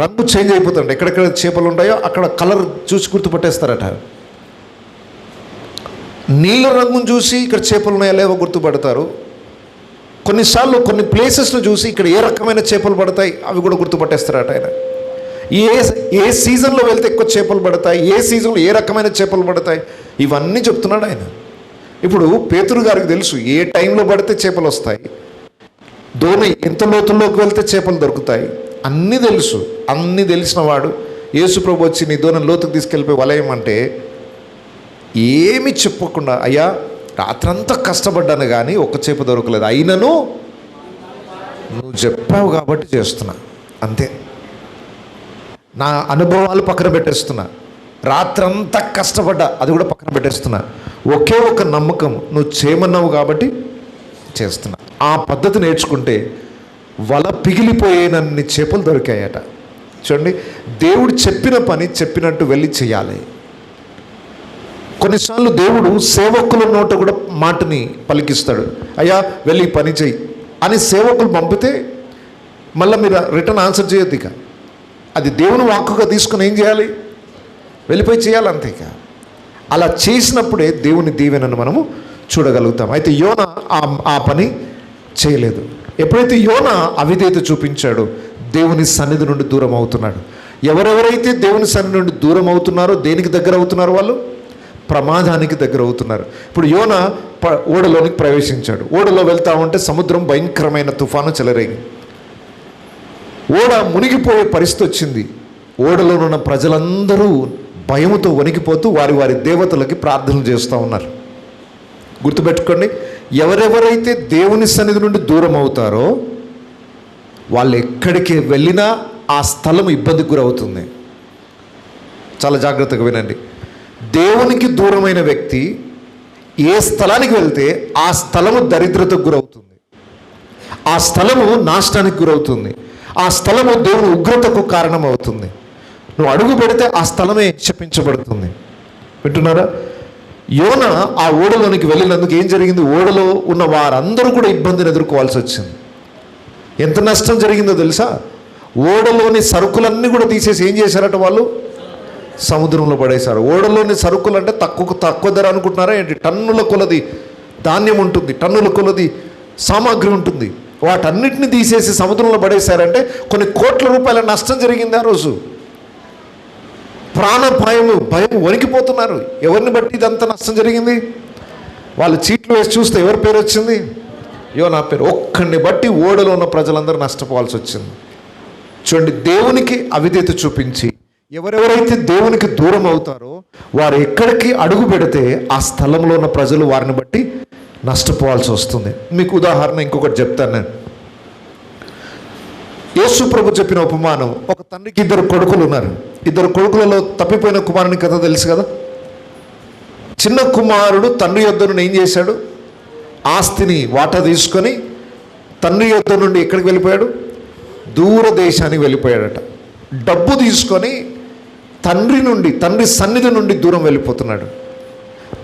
Speaker 1: రంగు చేంజ్ అయిపోతుంది. ఎక్కడెక్కడ చేపలు ఉంటాయో అక్కడ కలర్ చూసి గుర్తుపట్టేస్తారట. నీళ్ళ రంగును చూసి ఇక్కడ చేపలు ఉన్నాయో లేవో గుర్తుపడతారు. కొన్నిసార్లు కొన్ని ప్లేసెస్ను చూసి ఇక్కడ ఏ రకమైన చేపలు పడతాయి అవి కూడా గుర్తుపట్టేస్తారట ఆయన. ఏ సీజన్లో వెళ్తే ఎక్కువ చేపలు పడతాయి, ఏ సీజన్లో ఏ రకమైన చేపలు పడతాయి, ఇవన్నీ చెప్తున్నాడు ఆయన. ఇప్పుడు పేతురు గారికి తెలుసు ఏ టైంలో పడితే చేపలు వస్తాయి, దోణి ఎంత లోతుల్లోకి వెళ్తే చేపలు దొరుకుతాయి, అన్నీ తెలుసు. అన్నీ తెలిసిన వాడు యేసు ప్రభు వచ్చి నీ దోణి లోతుకు తీసుకెళ్ళిపోయి వలయమంటే ఏమి చెప్పకుండా, అయ్యా రాత్రంతా కష్టపడ్డాను కానీ ఒక్క చేప దొరకలేదు, అయినను నువ్వు చెప్పావు కాబట్టి చేస్తున్నా, అంతే. నా అనుభవాలు పక్కన పెట్టేస్తున్నా, రాత్రంతా కష్టపడ్డా అది కూడా పక్కన పెట్టేస్తున్నా, ఒకే ఒక నమ్మకం నువ్వు చేయమన్నావు కాబట్టి చేస్తున్నా. ఆ పద్ధతి నేర్చుకుంటే వల పిగిలిపోయేనన్ని చేపలు దొరికాయట. చూడండి, దేవుడు చెప్పిన పని చెప్పినట్టు వెళ్ళి చేయాలి. కొన్నిసార్లు దేవుడు సేవకుల నోట కూడా మాటని పలికిస్తాడు. అయ్యా వెళ్ళి పని చెయ్యి అని సేవకులు పంపితే మళ్ళీ మీరు రిటర్న్ ఆన్సర్ చేయొద్దు. ఇక అది దేవుని వాక్కుగా తీసుకుని ఏం చేయాలి? వెళ్ళిపోయి చేయాలి, అంతే. ఇక అలా చేసినప్పుడే దేవుని దీవెనను మనము చూడగలుగుతాం. అయితే యోన ఆ పని చేయలేదు. ఎప్పుడైతే యోన అవిధేయత చూపించాడో దేవుని సన్నిధి నుండి దూరం అవుతున్నాడు. ఎవరెవరైతే దేవుని సన్నిధి నుండి దూరం అవుతున్నారో దేనికి దగ్గర అవుతున్నారు? వాళ్ళు ప్రమాదానికి దగ్గర అవుతున్నారు. ఇప్పుడు యోన ఓడలోనికి ప్రవేశించాడు. ఓడలో వెళ్తా ఉంటే సముద్రం భయంకరమైన తుఫాను చెలరేగి ఓడ మునిగిపోయే పరిస్థితి వచ్చింది. ఓడలో ఉన్న ప్రజలందరూ భయముతో వణికిపోతూ వారి వారి దేవతలకి ప్రార్థనలు చేస్తూ ఉన్నారు. గుర్తుపెట్టుకోండి, ఎవరెవరైతే దేవుని సన్నిధి నుండి దూరం అవుతారో వాళ్ళు ఎక్కడికి వెళ్ళినా ఆ స్థలం ఇబ్బందికి గురవుతుంది. చాలా జాగ్రత్తగా వినండి. దేవునికి దూరమైన వ్యక్తి ఏ స్థలానికి వెళ్తే ఆ స్థలము దరిద్రతకు గురవుతుంది, ఆ స్థలము నాశనానికి గురవుతుంది, ఆ స్థలము దేవుని ఉగ్రతకు కారణం అవుతుంది. నువ్వు అడుగు పెడితే ఆ స్థలమే శపించబడుతుంది. వింటున్నారా? యోన ఆ ఓడలోనికి వెళ్ళినందుకు ఏం జరిగింది? ఓడలో ఉన్న వారందరూ కూడా ఇబ్బందిని ఎదుర్కోవాల్సి వచ్చింది. ఎంత నష్టం జరిగిందో తెలుసా? ఓడలోని సరుకులన్నీ కూడా తీసేసి ఏం చేశారట వాళ్ళు? సముద్రంలో పడేశారు. ఓడలోని సరుకులు అంటే తక్కువ ధర అనుకుంటున్నారా ఏంటి? టన్నుల కొలది ధాన్యం ఉంటుంది, టన్నుల కొలది సామాగ్రి ఉంటుంది. వాటన్నిటిని తీసేసి సముద్రంలో పడేశారంటే కొన్ని కోట్ల రూపాయల నష్టం జరిగింది ఆ రోజు. భయం వణికిపోతున్నారు. ఎవరిని బట్టి ఇదంతా నష్టం జరిగింది? వాళ్ళు చీట్లు వేసి చూస్తే ఎవరి పేరు వచ్చింది? యోనా పేరు. ఒక్కడిని బట్టి ఓడలో ఉన్న ప్రజలందరూ నష్టపోవాల్సి వచ్చింది. చూడండి, దేవునికి అవిధేయత చూపించి ఎవరెవరైతే దేవునికి దూరం అవుతారో వారు ఎక్కడికి అడుగు పెడితే ఆ స్థలంలో ఉన్న ప్రజలు వారిని బట్టి నష్టపోవాల్సి వస్తుంది. మీకు ఉదాహరణ ఇంకొకటి చెప్తాను నేను. యేసు ప్రభు చెప్పిన ఉపమానం, ఒక తండ్రికి 2 కొడుకులు ఉన్నారు. 2 కొడుకులలో తప్పిపోయిన కుమారుని కథ తెలుసు కదా. చిన్న కుమారుడు తండ్రి యొద్ద నుండి ఏం చేశాడు? ఆస్తిని వాటా తీసుకొని తండ్రి యొద్ద నుండి ఎక్కడికి వెళ్ళిపోయాడు? దూర దేశానికి వెళ్ళిపోయాడట. డబ్బు తీసుకొని తండ్రి సన్నిధి నుండి దూరం వెళ్ళిపోతున్నాడు.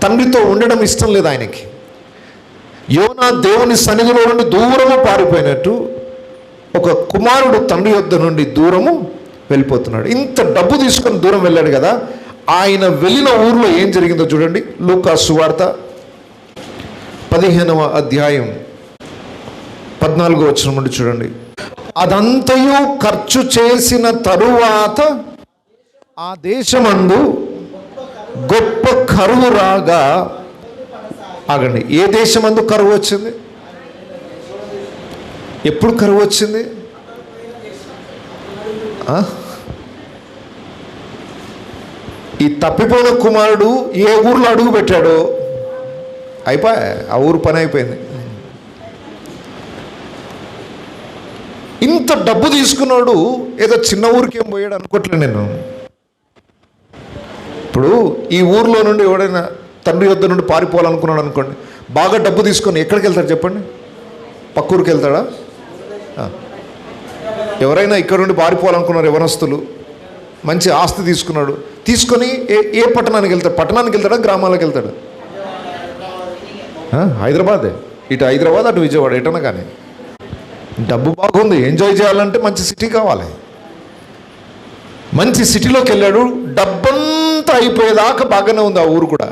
Speaker 1: తండ్రితో ఉండడం ఇష్టం లేదు ఆయనకి. యోనా దేవుని సన్నిధిలో నుండి దూరము పారిపోయినట్టు ఒక కుమారుడు తండ్రి యొద్ద నుండి దూరము వెళ్ళిపోతున్నాడు. ఇంత డబ్బు తీసుకొని దూరం వెళ్ళాడు కదా. ఆయన వెళ్ళిన ఊర్లో ఏం జరిగిందో చూడండి. లూకా సువార్త 15వ అధ్యాయం 14వ వచనం నుండి చూడండి. అదంతయు ఖర్చు చేసిన తరువాత ఆ దేశమందు గొప్ప కరువు రాగా, ఆగండి, ఏ దేశమందు కరువు వచ్చింది? ఎప్పుడు కరువు వచ్చింది? ఈ తప్పిపోయిన కుమారుడు ఏ ఊర్లో అడుగు పెట్టాడో అయిపోయా, ఆ ఊరు పని అయిపోయింది. ఇంత డబ్బు తీసుకున్నాడు, ఏదో చిన్న ఊరికి ఏం పోయాడు అనుకోవట్లే నేను. ఇప్పుడు ఈ ఊర్లో నుండి ఎవడైనా తండ్రి వద్ద నుండి పారిపోవాలనుకున్నాడు అనుకోండి, బాగా డబ్బు తీసుకొని ఎక్కడికి వెళ్తాడు చెప్పండి? పక్క ఊరికి వెళ్తాడా? ఎవరైనా ఇక్కడ నుండి పారిపోవాలనుకున్నారు యవనస్తులు, మంచి ఆస్తి తీసుకున్నాడు, తీసుకొని ఏ పట్టణానికి వెళ్తాడు? పట్టణానికి వెళ్తాడా, గ్రామాలకు వెళ్తాడు? హైదరాబాదే. ఇటు హైదరాబాద్, అటు విజయవాడ, ఎటన్నా కానీ డబ్బు బాగుంది, ఎంజాయ్ చేయాలంటే మంచి సిటీ కావాలి. మంచి సిటీలోకి వెళ్ళాడు, డబ్బంతా అయిపోయేదాకా బాగానే ఉంది ఆ ఊరు కూడా.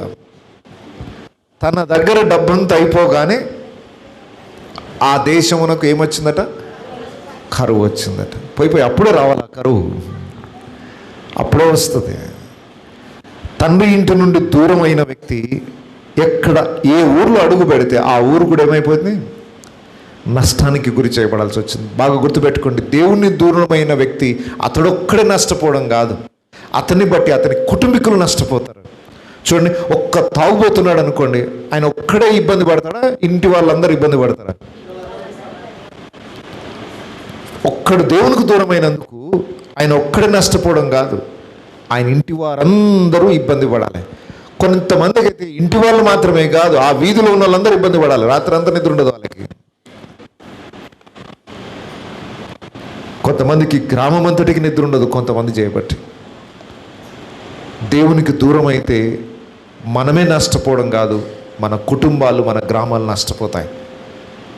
Speaker 1: తన దగ్గర డబ్బంతా అయిపోగానే ఆ దేశమునకు ఏమొచ్చిందట? కరువు వచ్చిందట. పోయిపోయి అప్పుడే రావాలి ఆ కరువు, అప్పుడే వస్తుంది. తండ్రి ఇంటి నుండి దూరం అయిన వ్యక్తి ఎక్కడ ఏ ఊర్లో అడుగు పెడితే ఆ ఊరు కూడా ఏమైపోయింది? నష్టానికి గురి చేయబడాల్సి వచ్చింది. బాగా గుర్తుపెట్టుకోండి, దేవుని దూరమైన వ్యక్తి అతడొక్కడే నష్టపోవడం కాదు, అతన్ని బట్టి అతని కుటుంబీకులు నష్టపోతారు. చూడండి, ఒక్క తాగుబోతున్నాడు అనుకోండి, ఆయన ఒక్కడే ఇబ్బంది పడతాడా? ఇంటి వాళ్ళందరూ ఇబ్బంది పడతారా? ఒక్కడు దేవునికి దూరమైనందుకు ఆయన ఒక్కడే నష్టపోవడం కాదు, ఆయన ఇంటి వారందరూ ఇబ్బంది పడాలి. కొంతమందికి అయితే ఇంటి వాళ్ళు మాత్రమే కాదు, ఆ వీధిలో ఉన్న వాళ్ళందరూ ఇబ్బంది పడాలి. రాత్రి అంతా నిద్ర ఉండదు వాళ్ళకి. కొంతమందికి గ్రామం అంతటికి నిద్ర ఉండదు, కొంతమంది చేయబట్టి. దేవునికి దూరం అయితే మనమే నష్టపోవడం కాదు, మన కుటుంబాలు, మన గ్రామాలు నష్టపోతాయి.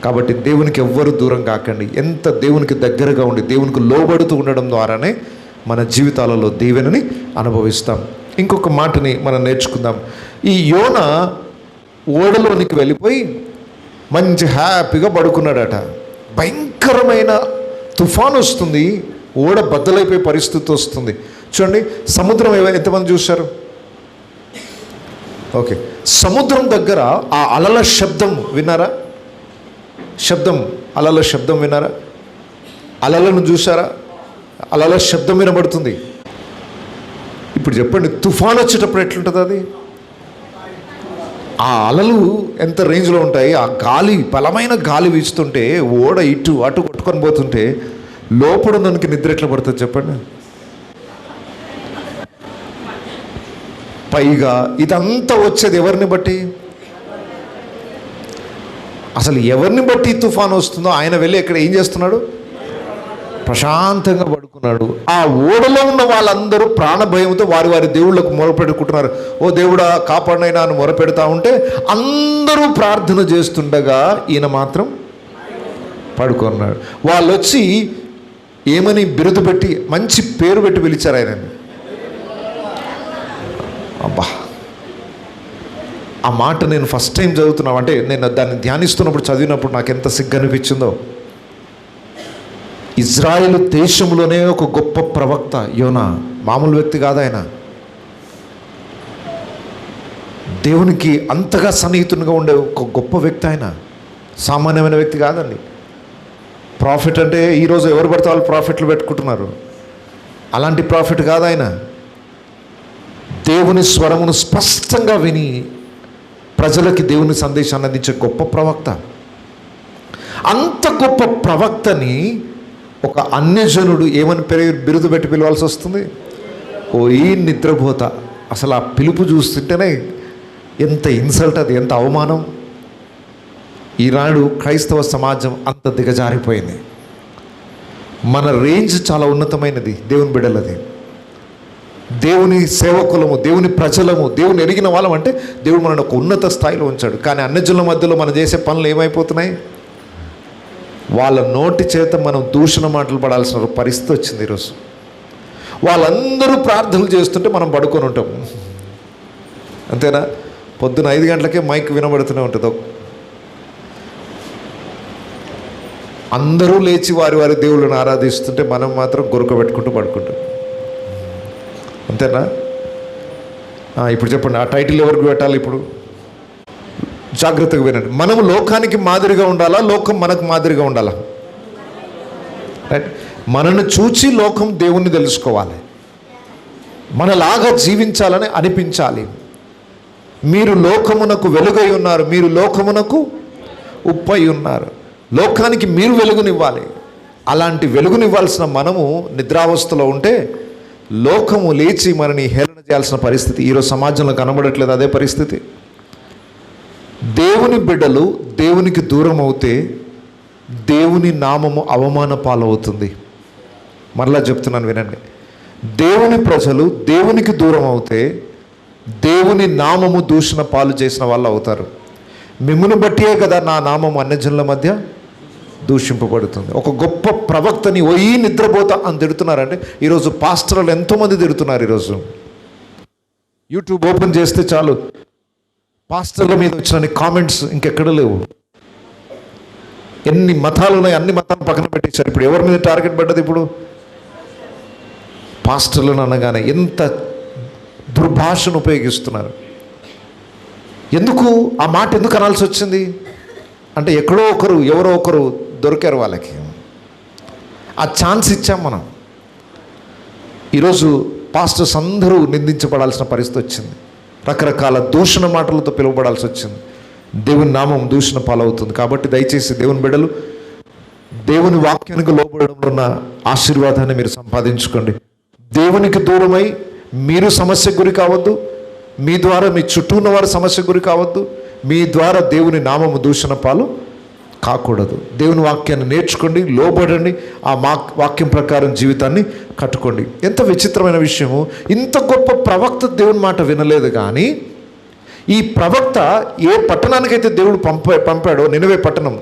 Speaker 1: కాబట్టి దేవునికి ఎవ్వరు దూరం కాకండి. ఎంత దేవునికి దగ్గరగా ఉండి దేవునికి లోబడుతూ ఉండడం ద్వారానే మన జీవితాలలో దీవెనని అనుభవిస్తాం. ఇంకొక మాటని మనం నేర్చుకుందాం. ఈ యోన ఓడలోనికి వెళ్ళిపోయి మంచి హ్యాపీగా పడుకున్నాడట. భయంకరమైన తుఫాను వస్తుంది, ఓడ బద్దలైపోయే పరిస్థితి వస్తుంది. చూడండి, సముద్రం ఎంతమంది చూశారు? ఓకే, సముద్రం దగ్గర ఆ అలల శబ్దం విన్నారా? అలల శబ్దం విన్నారా? అలలను చూసారా? అలల శబ్దం వినబడుతుంది. ఇప్పుడు చెప్పండి, తుఫాన్ వచ్చేటప్పుడు ఎట్లుంటుంది అది? ఆ అలలు ఎంత రేంజ్లో ఉంటాయి, ఆ గాలి, బలమైన గాలి వీచుతుంటే, ఓడ ఇటు అటు కొట్టుకొని పోతుంటే లోపల దానికి నిద్ర ఎట్లా పడుతుంది చెప్పండి? పైగా ఇదంతా వచ్చేది ఎవరిని బట్టి? అసలు ఎవరిని బట్టి తుఫాను వస్తుందో ఆయన వెళ్ళి ఇక్కడ ఏం చేస్తున్నాడు? ప్రశాంతంగా పడుకున్నాడు. ఆ ఓడలో ఉన్న వాళ్ళందరూ ప్రాణభయంతో వారి వారి దేవుళ్ళకు మొరపెట్టుకుంటున్నారు. ఓ దేవుడా కాపాడినైనా అని మొరపెడతా ఉంటే అందరూ ప్రార్థన చేస్తుండగా ఈయన మాత్రం పడుకున్నాడు. వాళ్ళు వచ్చి ఏమని బిరుదు పెట్టి, మంచి పేరు పెట్టి పిలిచారు ఆయనని. అబ్బా, ఆ మాట నేను ఫస్ట్ టైం చదువుతున్నావు అంటే, నేను దాన్ని ధ్యానిస్తున్నప్పుడు చదివినప్పుడు నాకు ఎంత సిగ్గు అనిపించిందో. ఇజ్రాయేలు దేశంలోనే ఒక గొప్ప ప్రవక్త యోనా, మామూలు వ్యక్తి కాదు ఆయన. దేవునికి అంతగా సన్నిహితునిగా ఉండే ఒక గొప్ప వ్యక్తి ఆయన, సామాన్యమైన వ్యక్తి కాదండి. ప్రాఫిట్ అంటే ఈరోజు ఎవరు పడితే వాళ్ళు ప్రాఫిట్లు పెట్టుకుంటున్నారు, అలాంటి ప్రాఫిట్ కాదు ఆయన. దేవుని స్వరమును స్పష్టంగా విని ప్రజలకి దేవుని సందేశాన్ని అందించే గొప్ప ప్రవక్త. అంత గొప్ప ప్రవక్తని ఒక అన్యజనుడు ఏమని బిరుదు పెట్టి పిలవాల్సి వస్తుంది? ఓ ఈ నిద్రపోత. అసలు ఆ పిలుపు చూస్తుంటేనే ఎంత ఇన్సల్ట్, అది ఎంత అవమానం. ఈనాడు క్రైస్తవ సమాజం అంత దిగజారిపోయింది. మన రేంజ్ చాలా ఉన్నతమైనది, దేవుని బిడ్డలది. దేవుని సేవకులము, దేవుని ప్రజలము, దేవుని ఎరిగిన వాళ్ళం అంటే దేవుడు మనల్ని ఒక ఉన్నత స్థాయిలో ఉంచాడు. కానీ అన్యజనుల మధ్యలో మనం చేసే పనులు ఏమైపోతున్నాయి? వాళ్ళ నోటి చేత మనం దూషణ మాటలు పడాల్సిన పరిస్థితి వచ్చింది ఈరోజు. వాళ్ళందరూ ప్రార్థనలు చేస్తుంటే మనం పడుకొని ఉంటాం, అంతేనా? పొద్దున 5 గంటలకే మైక్ వినబడుతూనే ఉంటుంది. అందరూ లేచి వారి వారి దేవుళ్ళని ఆరాధిస్తుంటే మనం మాత్రం గురక పెట్టుకుంటూ పడుకుంటాం, అంతేనా? ఇప్పుడు చెప్పండి, ఆ టైటిల్ ఎవరికి పెట్టాలి? ఇప్పుడు జాగ్రత్తగా వినండి. మనము లోకానికి మాదిరిగా ఉండాలా, లోకం మనకు మాదిరిగా ఉండాలా? మనల్ని చూచి లోకం దేవుణ్ణి తెలుసుకోవాలి, మనలాగా జీవించాలని అనిపించాలి. మీరు లోకమునకు వెలుగై ఉన్నారు, మీరు లోకమునకు ఉప్పై ఉన్నారు. లోకానికి మీరు వెలుగునివ్వాలి. అలాంటి వెలుగునివ్వాల్సిన మనము నిద్రావస్థలో ఉంటే లోకము లేచి మనని హేళన చేయాల్సిన పరిస్థితి ఈరోజు సమాజంలో కనబడట్లేదు. అదే పరిస్థితి. దేవుని బిడ్డలు దేవునికి దూరం అవుతే దేవుని నామము అవమాన పాలవుతుంది. మరలా చెప్తున్నాను వినండి. దేవుని ప్రజలు దేవునికి దూరం అవుతే దేవుని నామము దూషణ పాలు చేసిన వాళ్ళు అవుతారు. మిమ్మును బట్టియే కదా నా నామం అన్యజనుల మధ్య దూషింపబడుతుంది. ఒక గొప్ప ప్రవక్తని ఓయి నిద్రపోతా అని తిడుతున్నారంటే ఈరోజు పాస్టర్లు ఎంతోమంది తిడుతున్నారు. ఈరోజు యూట్యూబ్ ఓపెన్ చేస్తే చాలు పాస్టర్ల మీద వచ్చిన కామెంట్స్ ఇంకెక్కడ లేవు. ఎన్ని మతాలు ఉన్నాయి, అన్ని మతాలు పక్కన పెట్టేశారు. ఇప్పుడు ఎవరి మీద టార్గెట్ పడ్డది? ఇప్పుడు పాస్టర్లను అనగానే ఎంత దుర్భాషను ఉపయోగిస్తున్నారు. ఎందుకు ఆ మాట ఎందుకు అనాల్సి వచ్చింది అంటే ఎక్కడో ఒకరు ఎవరో ఒకరు దొరికారు, వాళ్ళకి ఆ ఛాన్స్ ఇచ్చాం మనం. ఈరోజు పాస్టర్స్ అందరూ నిందించబడాల్సిన పరిస్థితి వచ్చింది. రకరకాల దూషణ మాటలతో పిలువబడాల్సి వచ్చింది. దేవుని నామం దూషణ పాలవుతుంది. కాబట్టి దయచేసి దేవుని బిడ్డలు దేవుని వాక్యానికి లోబడడంలో ఉన్న ఆశీర్వాదాన్ని మీరు సంపాదించుకోండి. దేవునికి దూరమై మీరు సమస్యకు గురి కావద్దు, మీ ద్వారా మీ చుట్టూ ఉన్న వారు సమస్యకు గురి కావద్దు, మీ ద్వారా దేవుని నామము దూషణ పాలు కాకూడదు. దేవుని వాక్యాన్ని నేర్చుకోండి, లోబడండి, ఆ వాక్యం ప్రకారం జీవితాన్ని కట్టుకోండి. ఎంత విచిత్రమైన విషయము, ఇంత గొప్ప ప్రవక్త దేవుని మాట వినలేదు. కానీ ఈ ప్రవక్త ఏ పట్టణానికైతే దేవుడు పంపాడో, నినవే పట్టణం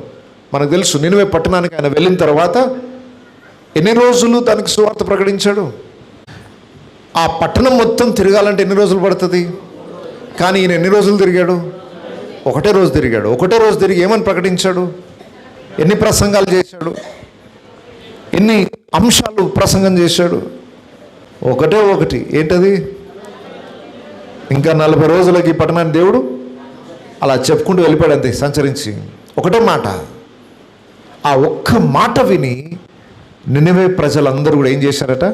Speaker 1: మనకు తెలుసు. నినవే పట్టణానికి ఆయన వెళ్ళిన తర్వాత ఎన్ని రోజులు దానికి సువార్త ప్రకటించాడు? ఆ పట్టణం మొత్తం తిరగాలంటే ఎన్ని రోజులు పడుతుంది? కానీ ఈయన ఎన్ని రోజులు తిరిగాడు? ఒకటే రోజు తిరిగాడు. ఒకటే రోజు తిరిగి ఏమని ప్రకటించాడు? ఎన్ని ప్రసంగాలు చేశాడు? ఎన్ని అంశాలు ప్రసంగం చేశాడు? ఒకటే ఒకటి. ఏంటది? ఇంకా 40 రోజులకి ఈ పట్టణాన్ని దేవుడు అలా చెప్పుకుంటూ వెళ్ళిపోయాడు, అంతే సంచరించి. ఒకటే మాట. ఆ ఒక్క మాట విని నినవే ప్రజలందరూ కూడా ఏం చేశారట?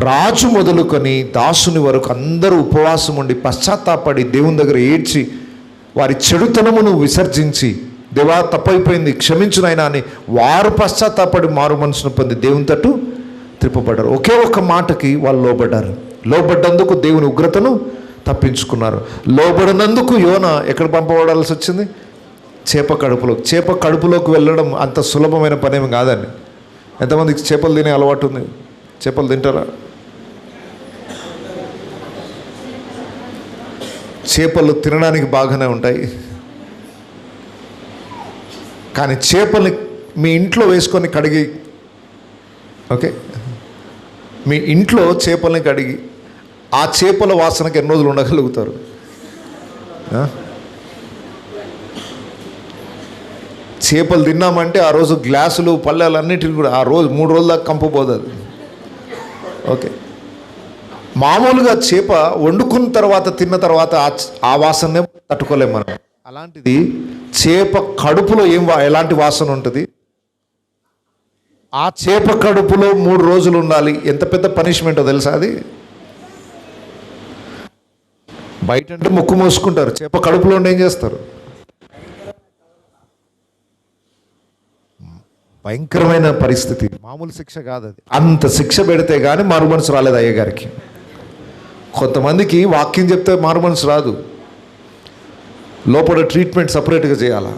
Speaker 1: రాజు మొదలుకొని దాసుని వరకు అందరూ ఉపవాసం ఉండి పశ్చాత్తాపడి దేవుని దగ్గర ఏడ్చి వారి చెడుతనమును విసర్జించి, దేవా తప్పైపోయింది క్షమించు నాయనా అని వారు పశ్చాత్తాపడి మారు మనసును పొంది దేవుని తట్టు త్రిప్పబడ్డారు. ఒకే ఒక్క మాటకి వాళ్ళు లోబడ్డారు. లోబడ్డందుకు దేవుని ఉగ్రతను తప్పించుకున్నారు. లోబడినందుకు యోన ఎక్కడ పంపబడాల్సి వచ్చింది? చేప కడుపులో. చేప కడుపులోకి వెళ్ళడం అంత సులభమైన పనేమి కాదండి. ఎంతమందికి చేపలు తినే అలవాటు ఉంది? చేపలు తింటారా? చేపలు తినడానికి బాగానే ఉంటాయి, కానీ చేపల్ని మీ ఇంట్లో వేసుకొని కడిగి, ఓకే, మీ ఇంట్లో చేపల్ని కడిగి ఆ చేపల వాసనకి ఎన్ని రోజులు ఉండగలుగుతారు? చేపలు తిన్నామంటే ఆ రోజు గ్లాసులు పళ్ళెలు అన్నిటిని కూడా ఆ రోజు 3 రోజుల దాకా కంపపోతుంది. ఓకే, మామూలుగా చేప వండుకున్న తర్వాత తిన్న తర్వాత ఆ వాసననే తట్టుకోలేము మనం. అలాంటిది చేప కడుపులో ఎలాంటి వాసన ఉంటుంది? ఆ చేప కడుపులో 3 రోజులు ఉండాలి. ఎంత పెద్ద పనిష్మెంటో తెలుసా అది? బయట అంటే ముక్కు మోసుకుంటారు, చేప కడుపులో ఉండి ఏం చేస్తారు? భయంకరమైన పరిస్థితి, మామూలు శిక్ష కాదు అది. అంత శిక్ష పెడితే కానీ మారు మనసు రాలేదు అయ్యగారికి. కొంతమందికి వాక్యం చెప్తే మారు మనసు రాదు, లోపల ట్రీట్మెంట్ సపరేట్గా చేయాలా.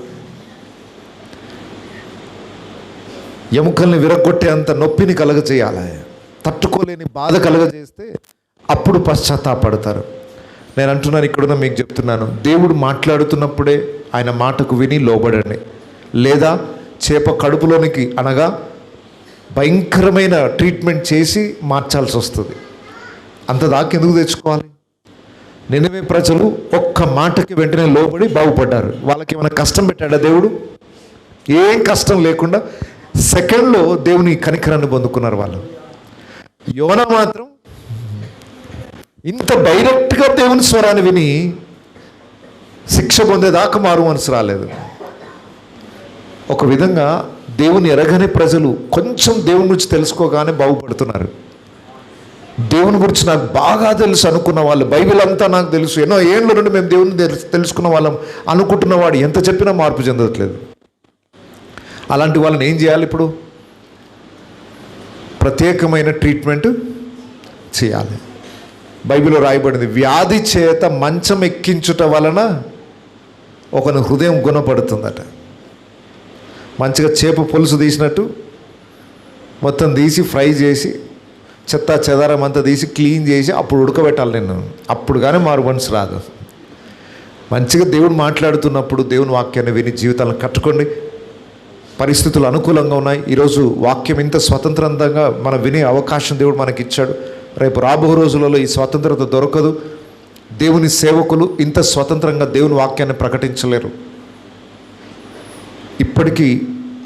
Speaker 1: ఎముకల్ని విరగొట్టే అంత నొప్పిని కలగజేయాలి, తట్టుకోలేని బాధ కలగజేస్తే అప్పుడు పశ్చాత్తాపడతారు. నేను అంటున్నాను, ఇక్కడున్న మీకు చెప్తున్నాను, దేవుడు మాట్లాడుతున్నప్పుడే ఆయన మాటకు విని లోబడండి. లేదా చేప కడుపులోనికి అనగా భయంకరమైన ట్రీట్మెంట్ చేసి మార్చాల్సి వస్తుంది. అంత దాకా ఎందుకు తెచ్చుకోవాలి? నినవే ప్రజలు ఒక్క మాటకి వెంటనే లోబడి బాగుపడ్డారు. వాళ్ళకి ఏమైనా కష్టం పెట్టాడా దేవుడు? ఏం కష్టం లేకుండా సెకండ్లో దేవుని కనికరాన్ని పొందుకున్నారు వాళ్ళు. యోనా మాత్రం ఇంత డైరెక్ట్గా దేవుని స్వరాన్ని విని శిక్ష పొందేదాకా మారు మనసు రాలేదు. ఒక విధంగా దేవుని ఎరగని ప్రజలు కొంచెం దేవుని గురించి తెలుసుకోగానే బాగుపడుతున్నారు. దేవుని గురించి నాకు బాగా తెలుసు అనుకున్న వాళ్ళు, బైబిల్ అంతా నాకు తెలుసు, ఎన్నో ఏళ్ళ నుండి మేము దేవుని తెలుసుకున్న వాళ్ళం అనుకుంటున్నవాడు ఎంత చెప్పినా మార్పు చెందట్లేదు. అలాంటి వాళ్ళని ఏం చేయాలి? ఇప్పుడు ప్రత్యేకమైన ట్రీట్మెంట్ చేయాలి. బైబిల్లో రాయబడింది, వ్యాధి చేత మంచం ఎక్కించుట వలన ఒకని హృదయం గుణపడుతుందట. మంచిగా చేప పులుసు తీసినట్టు మొత్తం తీసి ఫ్రై చేసి చెత్త చెదారం అంతా తీసి క్లీన్ చేసి అప్పుడు ఉడకబెట్టాలి నిన్ను. అప్పుడు కానీ మారు మనసు రాదు. మంచిగా దేవుడు మాట్లాడుతున్నప్పుడు దేవుని వాక్యాన్ని విని జీవితాలను కట్టుకోండి. పరిస్థితులు అనుకూలంగా ఉన్నాయి. ఈరోజు వాక్యం ఇంత స్వతంత్రంగా మనం వినే అవకాశం దేవుడు మనకి ఇచ్చాడు. రేపు రాబో రోజులలో ఈ స్వతంత్రత దొరకదు. దేవుని సేవకులు ఇంత స్వతంత్రంగా దేవుని వాక్యాన్ని ప్రకటించలేరు. ఇప్పటికీ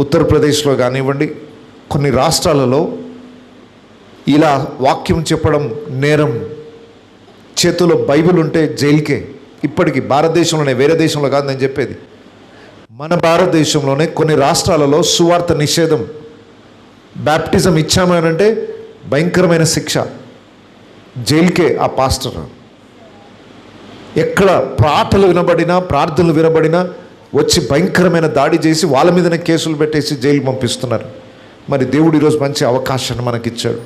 Speaker 1: ఉత్తరప్రదేశ్లో కానివ్వండి, కొన్ని రాష్ట్రాలలో ఇలా వాక్యం చెప్పడం నేరం. చేతిలో బైబిల్ ఉంటే జైలుకే. ఇప్పటికీ భారతదేశంలోనే, వేరే దేశంలో కాదు నేను చెప్పేది, మన భారతదేశంలోనే కొన్ని రాష్ట్రాలలో సువార్త నిషేధం. బ్యాప్టిజం ఇచ్చామనంటే భయంకరమైన శిక్ష, జైలుకే ఆ పాస్టర్. ఎక్కడ పాటలు వినబడినా, ప్రార్థనలు వినబడినా వచ్చి భయంకరమైన దాడి చేసి వాళ్ళ మీదనే కేసులు పెట్టేసి జైలు పంపిస్తున్నారు. మరి దేవుడు ఈరోజు మంచి అవకాశాన్ని మనకిచ్చాడు.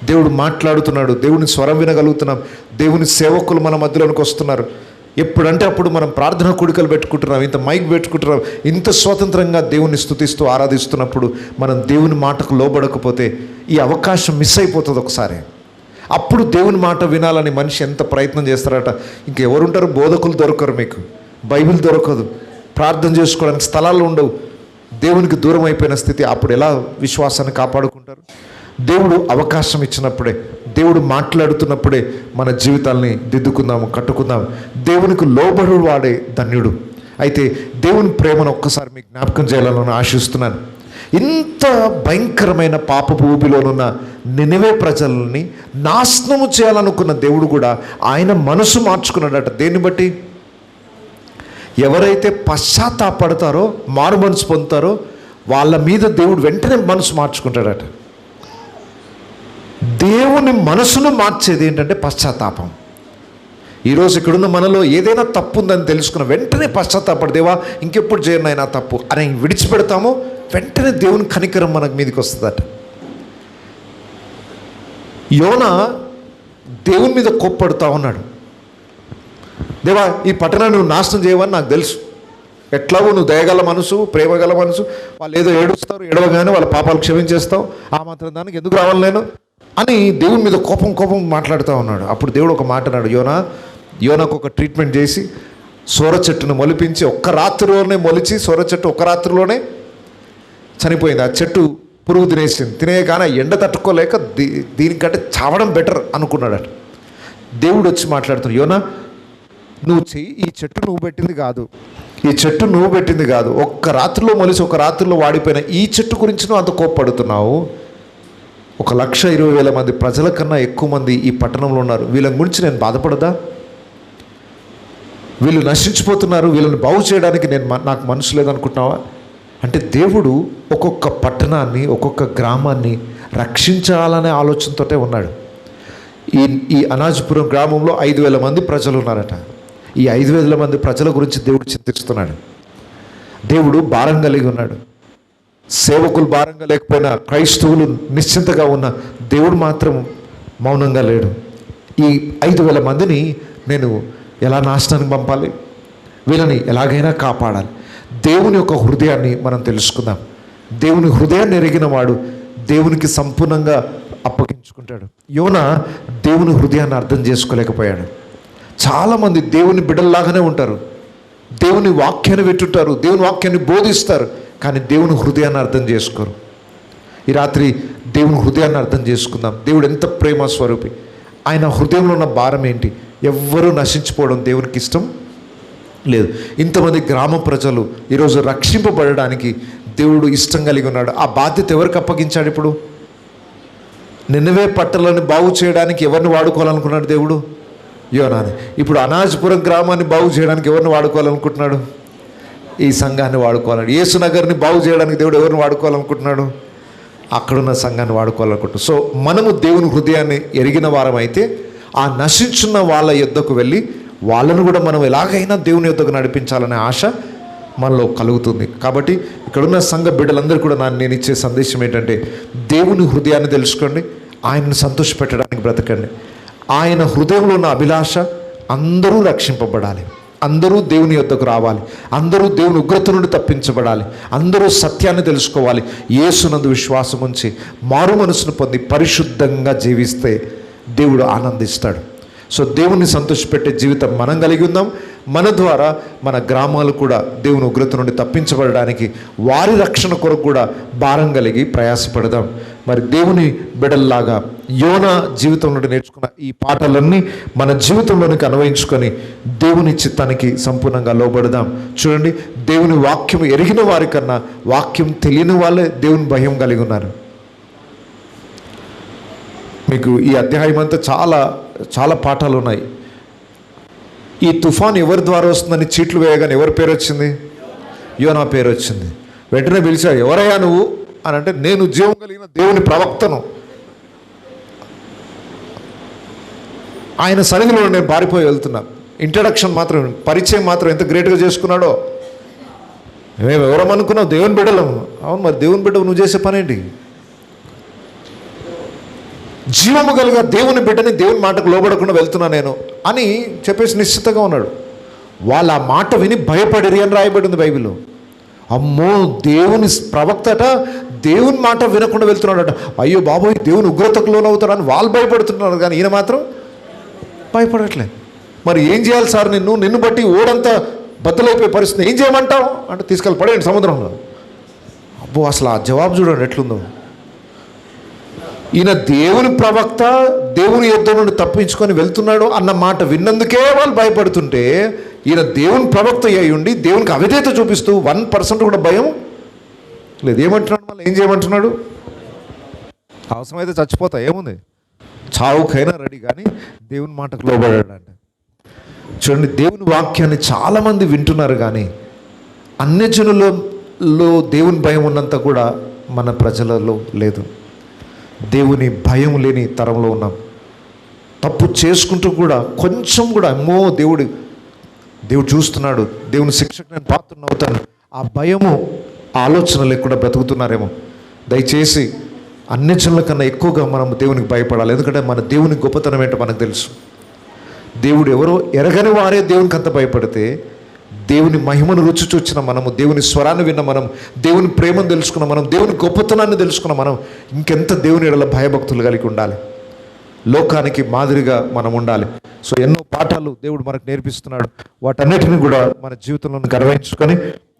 Speaker 1: దేవుడు మాట్లాడుతున్నాడు, దేవుని స్వరం వినగలుగుతున్నాం. దేవుని సేవకులు మన మధ్యలోనికి వస్తున్నారు. ఎప్పుడంటే అప్పుడు మనం ప్రార్థన కూడికలు పెట్టుకుంటున్నాం, ఇంత మైక్ పెట్టుకుంటున్నాం. ఇంత స్వతంత్రంగా దేవుని స్తుతిస్తూ ఆరాధిస్తున్నప్పుడు మనం దేవుని మాటకు లోబడకపోతే ఈ అవకాశం మిస్ అయిపోతుంది ఒకసారి. అప్పుడు దేవుని మాట వినాలని మనిషి ఎంత ప్రయత్నం చేస్తారట. ఇంకెవరుంటారు? బోధకులు దొరకరు, మీకు బైబిల్ దొరకదు, ప్రార్థన చేసుకోవడానికి స్థలాలు ఉండవు, దేవునికి దూరం అయిపోయిన స్థితి. అప్పుడు ఎలా విశ్వాసాన్ని కాపాడుకుంటారు? దేవుడు అవకాశం ఇచ్చినప్పుడే, దేవుడు మాట్లాడుతున్నప్పుడే మన జీవితాల్ని దిద్దుకుందాము, కట్టుకుందాము. దేవునికి లోబడు వాడే ధన్యుడు. అయితే దేవుని ప్రేమను ఒక్కసారి మీకు జ్ఞాపకం చేయాలని ఆశిస్తున్నాను. ఇంత భయంకరమైన పాపపు ఊబిలోనున్న నినివే ప్రజల్ని నాశనము చేయాలనుకున్న దేవుడు కూడా ఆయన మనసు మార్చుకున్నాడట. దేన్ని బట్టి? ఎవరైతే పశ్చాత్తాపడతారో, మారు మనసు పొందుతారో వాళ్ళ మీద దేవుడు వెంటనే మనసు మార్చుకుంటాడట. దేవుని మనసును మార్చేది ఏంటంటే పశ్చాత్తాపం. ఈరోజు ఇక్కడున్న మనలో ఏదైనా తప్పు ఉందని తెలుసుకున్న వెంటనే పశ్చాత్తాపడు, దేవా ఇంకెప్పుడు చేయను ఆయన తప్పు అని విడిచిపెడతామో వెంటనే దేవుని కనికరం మనకు మీదకి వస్తుందట. యోనా దేవుని మీద కోప్పడుతూ ఉన్నాడు. దేవా ఈ పట్టణాన్ని నువ్వు నాశనం చేయవని నాకు తెలుసు, ఎట్లాగో నువ్వు దయగల మనసు, ప్రేమగల మనసు, వాళ్ళు ఏదో ఏడుస్తారు, ఏడవగానే వాళ్ళ పాపాలు క్షమించేస్తావు, ఆ మాత్రం దానికి ఎందుకు రావాలి నేను అని దేవుని మీద కోపం మాట్లాడుతూ ఉన్నాడు. అప్పుడు దేవుడు ఒక మాట అన్నాడు, యోనాకు ఒక ట్రీట్మెంట్ చేసి సొర చెట్టును మొలిపించి ఒక్క రాత్రిలోనే మొలిచి సొర చెట్టు ఒక్క రాత్రిలోనే చనిపోయింది. ఆ చెట్టు పురుగు తినేసింది. తినేయగానే ఎండ తట్టుకోలేక దీనికంటే చావడం బెటర్ అనుకున్నాడట. దేవుడు వచ్చి మాట్లాడుతున్నాడు, యోనా నువ్వు చెయ్యి, ఈ చెట్టు నువ్వు పెట్టింది కాదు, ఈ చెట్టు నువ్వు పెట్టింది కాదు, ఒక్క రాత్రిలో మొలిసి ఒక రాత్రిలో వాడిపోయిన ఈ చెట్టు గురించి నువ్వు అంత కోప్పడుతున్నావు. 1,20,000 మంది ప్రజల కన్నా ఎక్కువ మంది ఈ పట్టణంలో ఉన్నారు, వీళ్ళ గురించి నేను బాధపడదా? వీళ్ళు నశించిపోతున్నారు, వీళ్ళని బాగు చేయడానికి నాకు మనసు లేదనుకుంటున్నావా? అంటే దేవుడు ఒక్కొక్క పట్టణాన్ని, ఒక్కొక్క గ్రామాన్ని రక్షించాలనే ఆలోచనతోటే ఉన్నాడు. ఈ అనాజ్పురం గ్రామంలో 5,000 మంది ప్రజలు ఉన్నారట. ఈ 5,000 మంది ప్రజల గురించి దేవుడు చింతిస్తున్నాడు. దేవుడు భారం కలిగి ఉన్నాడు. సేవకులు భారంగా లేకపోయినా, క్రైస్తవులు నిశ్చింతగా ఉన్న దేవుడు మాత్రం మౌనంగా లేడు. ఈ 5,000 మందిని నేను ఎలా నాశనానికి పంపాలి, వీళ్ళని ఎలాగైనా కాపాడాలి. దేవుని యొక్క హృదయాన్ని మనం తెలుసుకుందాం. దేవుని హృదయాన్ని ఎరిగిన వాడు దేవునికి సంపూర్ణంగా అప్పగించుకుంటాడు. యోనా దేవుని హృదయాన్ని అర్థం చేసుకోలేకపోయాడు. చాలామంది దేవుని బిడ్డల్లాగానే ఉంటారు, దేవుని వాక్యాన్ని వింటుంటారు, దేవుని వాక్యాన్ని బోధిస్తారు, కానీ దేవుని హృదయాన్ని అర్థం చేసుకోరు. ఈ రాత్రి దేవుని హృదయాన్ని అర్థం చేసుకుందాం. దేవుడు ఎంత ప్రేమ స్వరూపి, ఆయన హృదయంలో ఉన్న భారం ఏంటి? ఎవ్వరూ నశించిపోవడం దేవునికి ఇష్టం లేదు. ఇంతమంది గ్రామ ప్రజలు ఈరోజు రక్షింపబడడానికి దేవుడు ఇష్టం కలిగి ఉన్నాడు. ఆ బాధ్యత ఎవరికి అప్పగించాడు? ఇప్పుడు నినివే పట్టణాలను బాగు చేయడానికి ఎవరిని వాడుకోవాలనుకున్నాడు దేవుడు? యోనాని. ఇప్పుడు అనాజ్పురం గ్రామాన్ని బాగు చేయడానికి ఎవరిని వాడుకోవాలనుకుంటున్నాడు? ఈ సంఘాన్ని వాడుకోవాలని. యేసునగర్ని బాగు చేయడానికి దేవుడు ఎవరిని వాడుకోవాలనుకుంటున్నాడు? అక్కడున్న సంఘాన్ని వాడుకోవాలనుకుంటున్నాడు. సో మనము దేవుని హృదయాన్ని ఎరిగిన వారం అయితే ఆ నశించున్న వాళ్ళ యొద్దకు వెళ్ళి వాళ్ళను కూడా మనం ఎలాగైనా దేవుని యొద్దకు నడిపించాలనే ఆశ మనలో కలుగుతుంది. కాబట్టి ఇక్కడున్న సంఘ బిడ్డలందరూ కూడా నేను ఇచ్చే సందేశం ఏంటంటే, దేవుని హృదయాన్ని తెలుసుకోండి, ఆయనను సంతోషపెట్టడానికి బ్రతకండి. ఆయన హృదయంలో ఉన్న అభిలాష అందరూ రక్షింపబడాలి, అందరూ దేవుని యొద్దకు రావాలి, అందరూ దేవుని ఉగ్రత నుండి తప్పించబడాలి, అందరూ సత్యాన్ని తెలుసుకోవాలి. యేసునందు విశ్వాసం ఉంచి మారు మనసును పొంది పరిశుద్ధంగా జీవిస్తే దేవుడు ఆనందిస్తాడు. సో దేవుణ్ణి సంతోషపెట్టే జీవితం మనం కలిగి ఉందాం. మన ద్వారా మన గ్రామాలు కూడా దేవుని ఉగ్రత నుండి తప్పించబడడానికి, వారి రక్షణ కొరకు కూడా భారం కలిగి ప్రయాసపడదాం. మరి దేవుని బిడ్డల్లాగా యోనా జీవితం నుండి నేర్చుకున్న ఈ పాఠాలన్నీ మన జీవితంలోనికి అన్వయించుకొని దేవుని చిత్తానికి సంపూర్ణంగా లోబడదాం. చూడండి, దేవుని వాక్యం ఎరిగిన వారికన్నా వాక్యం తెలియని వాళ్ళే దేవుని భయం కలిగి ఉన్నారు. మీకు ఈ అధ్యాయం అంతా చాలా చాలా పాఠాలు ఉన్నాయి. ఈ తుఫాన్ ఎవరి ద్వారా వస్తుందని చీట్లు వేయగానే ఎవరి పేరు వచ్చింది? యోనా పేరు వచ్చింది. వెంటనే పిలిచాడు, ఎవరయ్యా నువ్వు అని అంటే, నేను జీవం కలిగిన దేవుని ప్రవక్తను, ఆయన సన్నిధిలో నేను పారిపోయి వెళ్తున్నాను. ఇంట్రడక్షన్ మాత్రం, పరిచయం మాత్రం ఎంత గ్రేట్గా చేసుకున్నాడో. మేము ఎవరమనుకున్నావు? దేవుని బిడ్డలం. అవును, మరి దేవుని బిడ్డ నువ్వు చేసే పని ఏంటి? జీవము కలిగిన దేవుని బిడ్డని దేవుని మాటకు లోబడకుండా వెళ్తున్నా నేను అని చెప్పేసి నిశ్చితంగా ఉన్నాడు. వాళ్ళు ఆ మాట విని భయపడిరి అని రాయబడింది బైబిల్లో. అమ్మో, దేవుని ప్రవక్తట దేవుని మాట వినకుండా వెళ్తున్నాడట, అయ్యో బాబోయ్ దేవుని ఉగ్రతకు లోనవుతాడని వాళ్ళు భయపడుతున్నారు, కానీ ఈయన మాత్రం భయపడట్లే. మరి ఏం చేయాలి సార్? నిన్ను బట్టి ఓడంతా బద్దలైపోయే పరిస్థితి, ఏం చేయమంటావు అంటే, తీసుకెళ్ళి పడేయండి సముద్రంలో. అబ్బో, అసలు ఆ జవాబు చూడండి ఎట్లుందో. ఈయన దేవుని ప్రవక్త, దేవుని యుద్ధం నుండి తప్పించుకొని వెళ్తున్నాడు అన్న మాట విన్నందుకే వాళ్ళు భయపడుతుంటే, ఈయన దేవుని ప్రవక్త అయి ఉండి దేవునికి అవిధేయత చూపిస్తూ 1% కూడా భయం లేదు. ఏమంటున్నాడు? మళ్ళీ ఏం చేయమంటున్నాడు? అవసరమైతే చచ్చిపోతా, ఏముంది, చావుకైనా రెడీ, కానీ దేవుని మాటకు లోబడాడంట. చూడండి, దేవుని వాక్యాన్ని చాలామంది వింటున్నారు, కానీ అన్యజనులలో దేవుని భయం ఉన్నంత కూడా మన ప్రజలలో లేదు. దేవుని భయం లేని తరంలో ఉన్నాం. తప్పు చేసుకుంటూ కూడా కొంచెం కూడా, అమ్మో దేవుడు చూస్తున్నాడు, దేవుని శిక్షకు నేను పాత్రను అవుతాను, ఆ భయము ఆలోచన లేకుండా బ్రతుకుతున్నారేమో. దయచేసి అన్యజనుల కన్నా ఎక్కువగా మనం దేవునికి భయపడాలి. ఎందుకంటే మన దేవుని గొప్పతనం ఏంటో మనకు తెలుసు. దేవుడు ఎవరో ఎరగని వారే దేవునికి అంత భయపడితే, దేవుని మహిమను రుచి చూచిన మనము, దేవుని స్వరాన్ని విన్న మనం, దేవుని ప్రేమను తెలుసుకున్న మనం, దేవుని గొప్పతనాన్ని తెలుసుకున్న మనం ఇంకెంత దేవుని ఎడల భయభక్తులు కలిగి ఉండాలి. లోకానికి మాదిరిగా మనం ఉండాలి. సో ఎన్నో పాఠాలు దేవుడు మనకు నేర్పిస్తున్నాడు. వాటన్నిటిని కూడా మన జీవితంలో గర్వించుకొని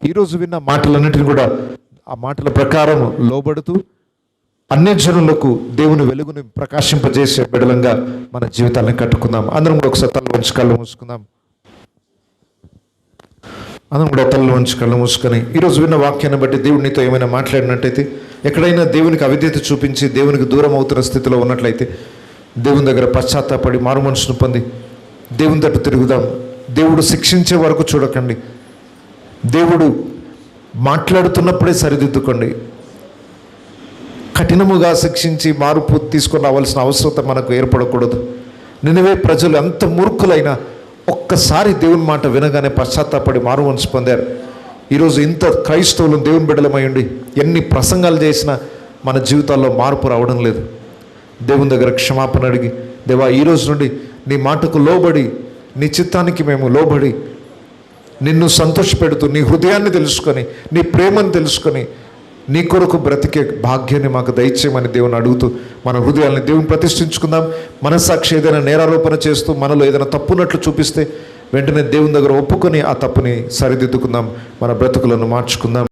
Speaker 1: ఈరోజు విన్న మాటలన్నిటిని కూడా ఆ మాటల ప్రకారం లోబడుతూ అన్యజనులకు దేవుని వెలుగుని ప్రకాశింపజేసే బిడలంగా మన జీవితాలను కట్టుకుందాం. అందరం కూడా ఒకసారి తల వంచి కళ్ళు మూసుకుందాం. అందరం కూడా తలలో ఉంచి కళ్ళు మూసుకొని ఈరోజు విన్న వాక్యాన్ని బట్టి దేవుడు నీతో ఏమైనా మాట్లాడినట్టయితే, ఎక్కడైనా దేవునికి అవిధేయత చూపించి దేవునికి దూరం అవుతున్న స్థితిలో ఉన్నట్లయితే, దేవుని దగ్గర పశ్చాత్తాపడి మారు మనసును పొంది దేవుని తట్టు తిరుగుదాం. దేవుడు శిక్షించే వరకు చూడకండి. దేవుడు మాట్లాడుతున్నప్పుడే సరిదిద్దుకోండి. కఠినముగా శిక్షించి మార్పు తీసుకొని రావాల్సిన అవసరం మనకు ఏర్పడకూడదు. నినవే ప్రజలు ఎంత మూర్ఖులైనా ఒక్కసారి దేవుని మాట వినగానే పశ్చాత్తాపడి మారు మనసు పొందారు. ఈరోజు ఇంత క్రైస్తవులు దేవుని బిడ్డలమై ఉండి ఎన్ని ప్రసంగాలు చేసినా మన జీవితాల్లో మార్పు రావడం లేదు. దేవుని దగ్గర క్షమాపణ అడిగి, దేవా ఈరోజు నుండి నీ మాటకు లోబడి, నీ చిత్తానికి మేము లోబడి, నిన్ను సంతోషపెడుతూ నీ హృదయాన్ని తెలుసుకొని, నీ ప్రేమను తెలుసుకొని, నీ కొరకు బ్రతికే భాగ్యాన్ని మాకు దయచేయమని దేవుని అడుగుతూ మన హృదయాల్ని దేవుని ప్రతిష్ఠించుకుందాం. మనస్సాక్షి ఏదైనా నేరారోపణ చేస్తూ మనలో ఏదైనా తప్పున్నట్లు చూపిస్తే వెంటనే దేవుని దగ్గర ఒప్పుకొని ఆ తప్పుని సరిదిద్దుకుందాం. మన బ్రతుకులను మార్చుకుందాం.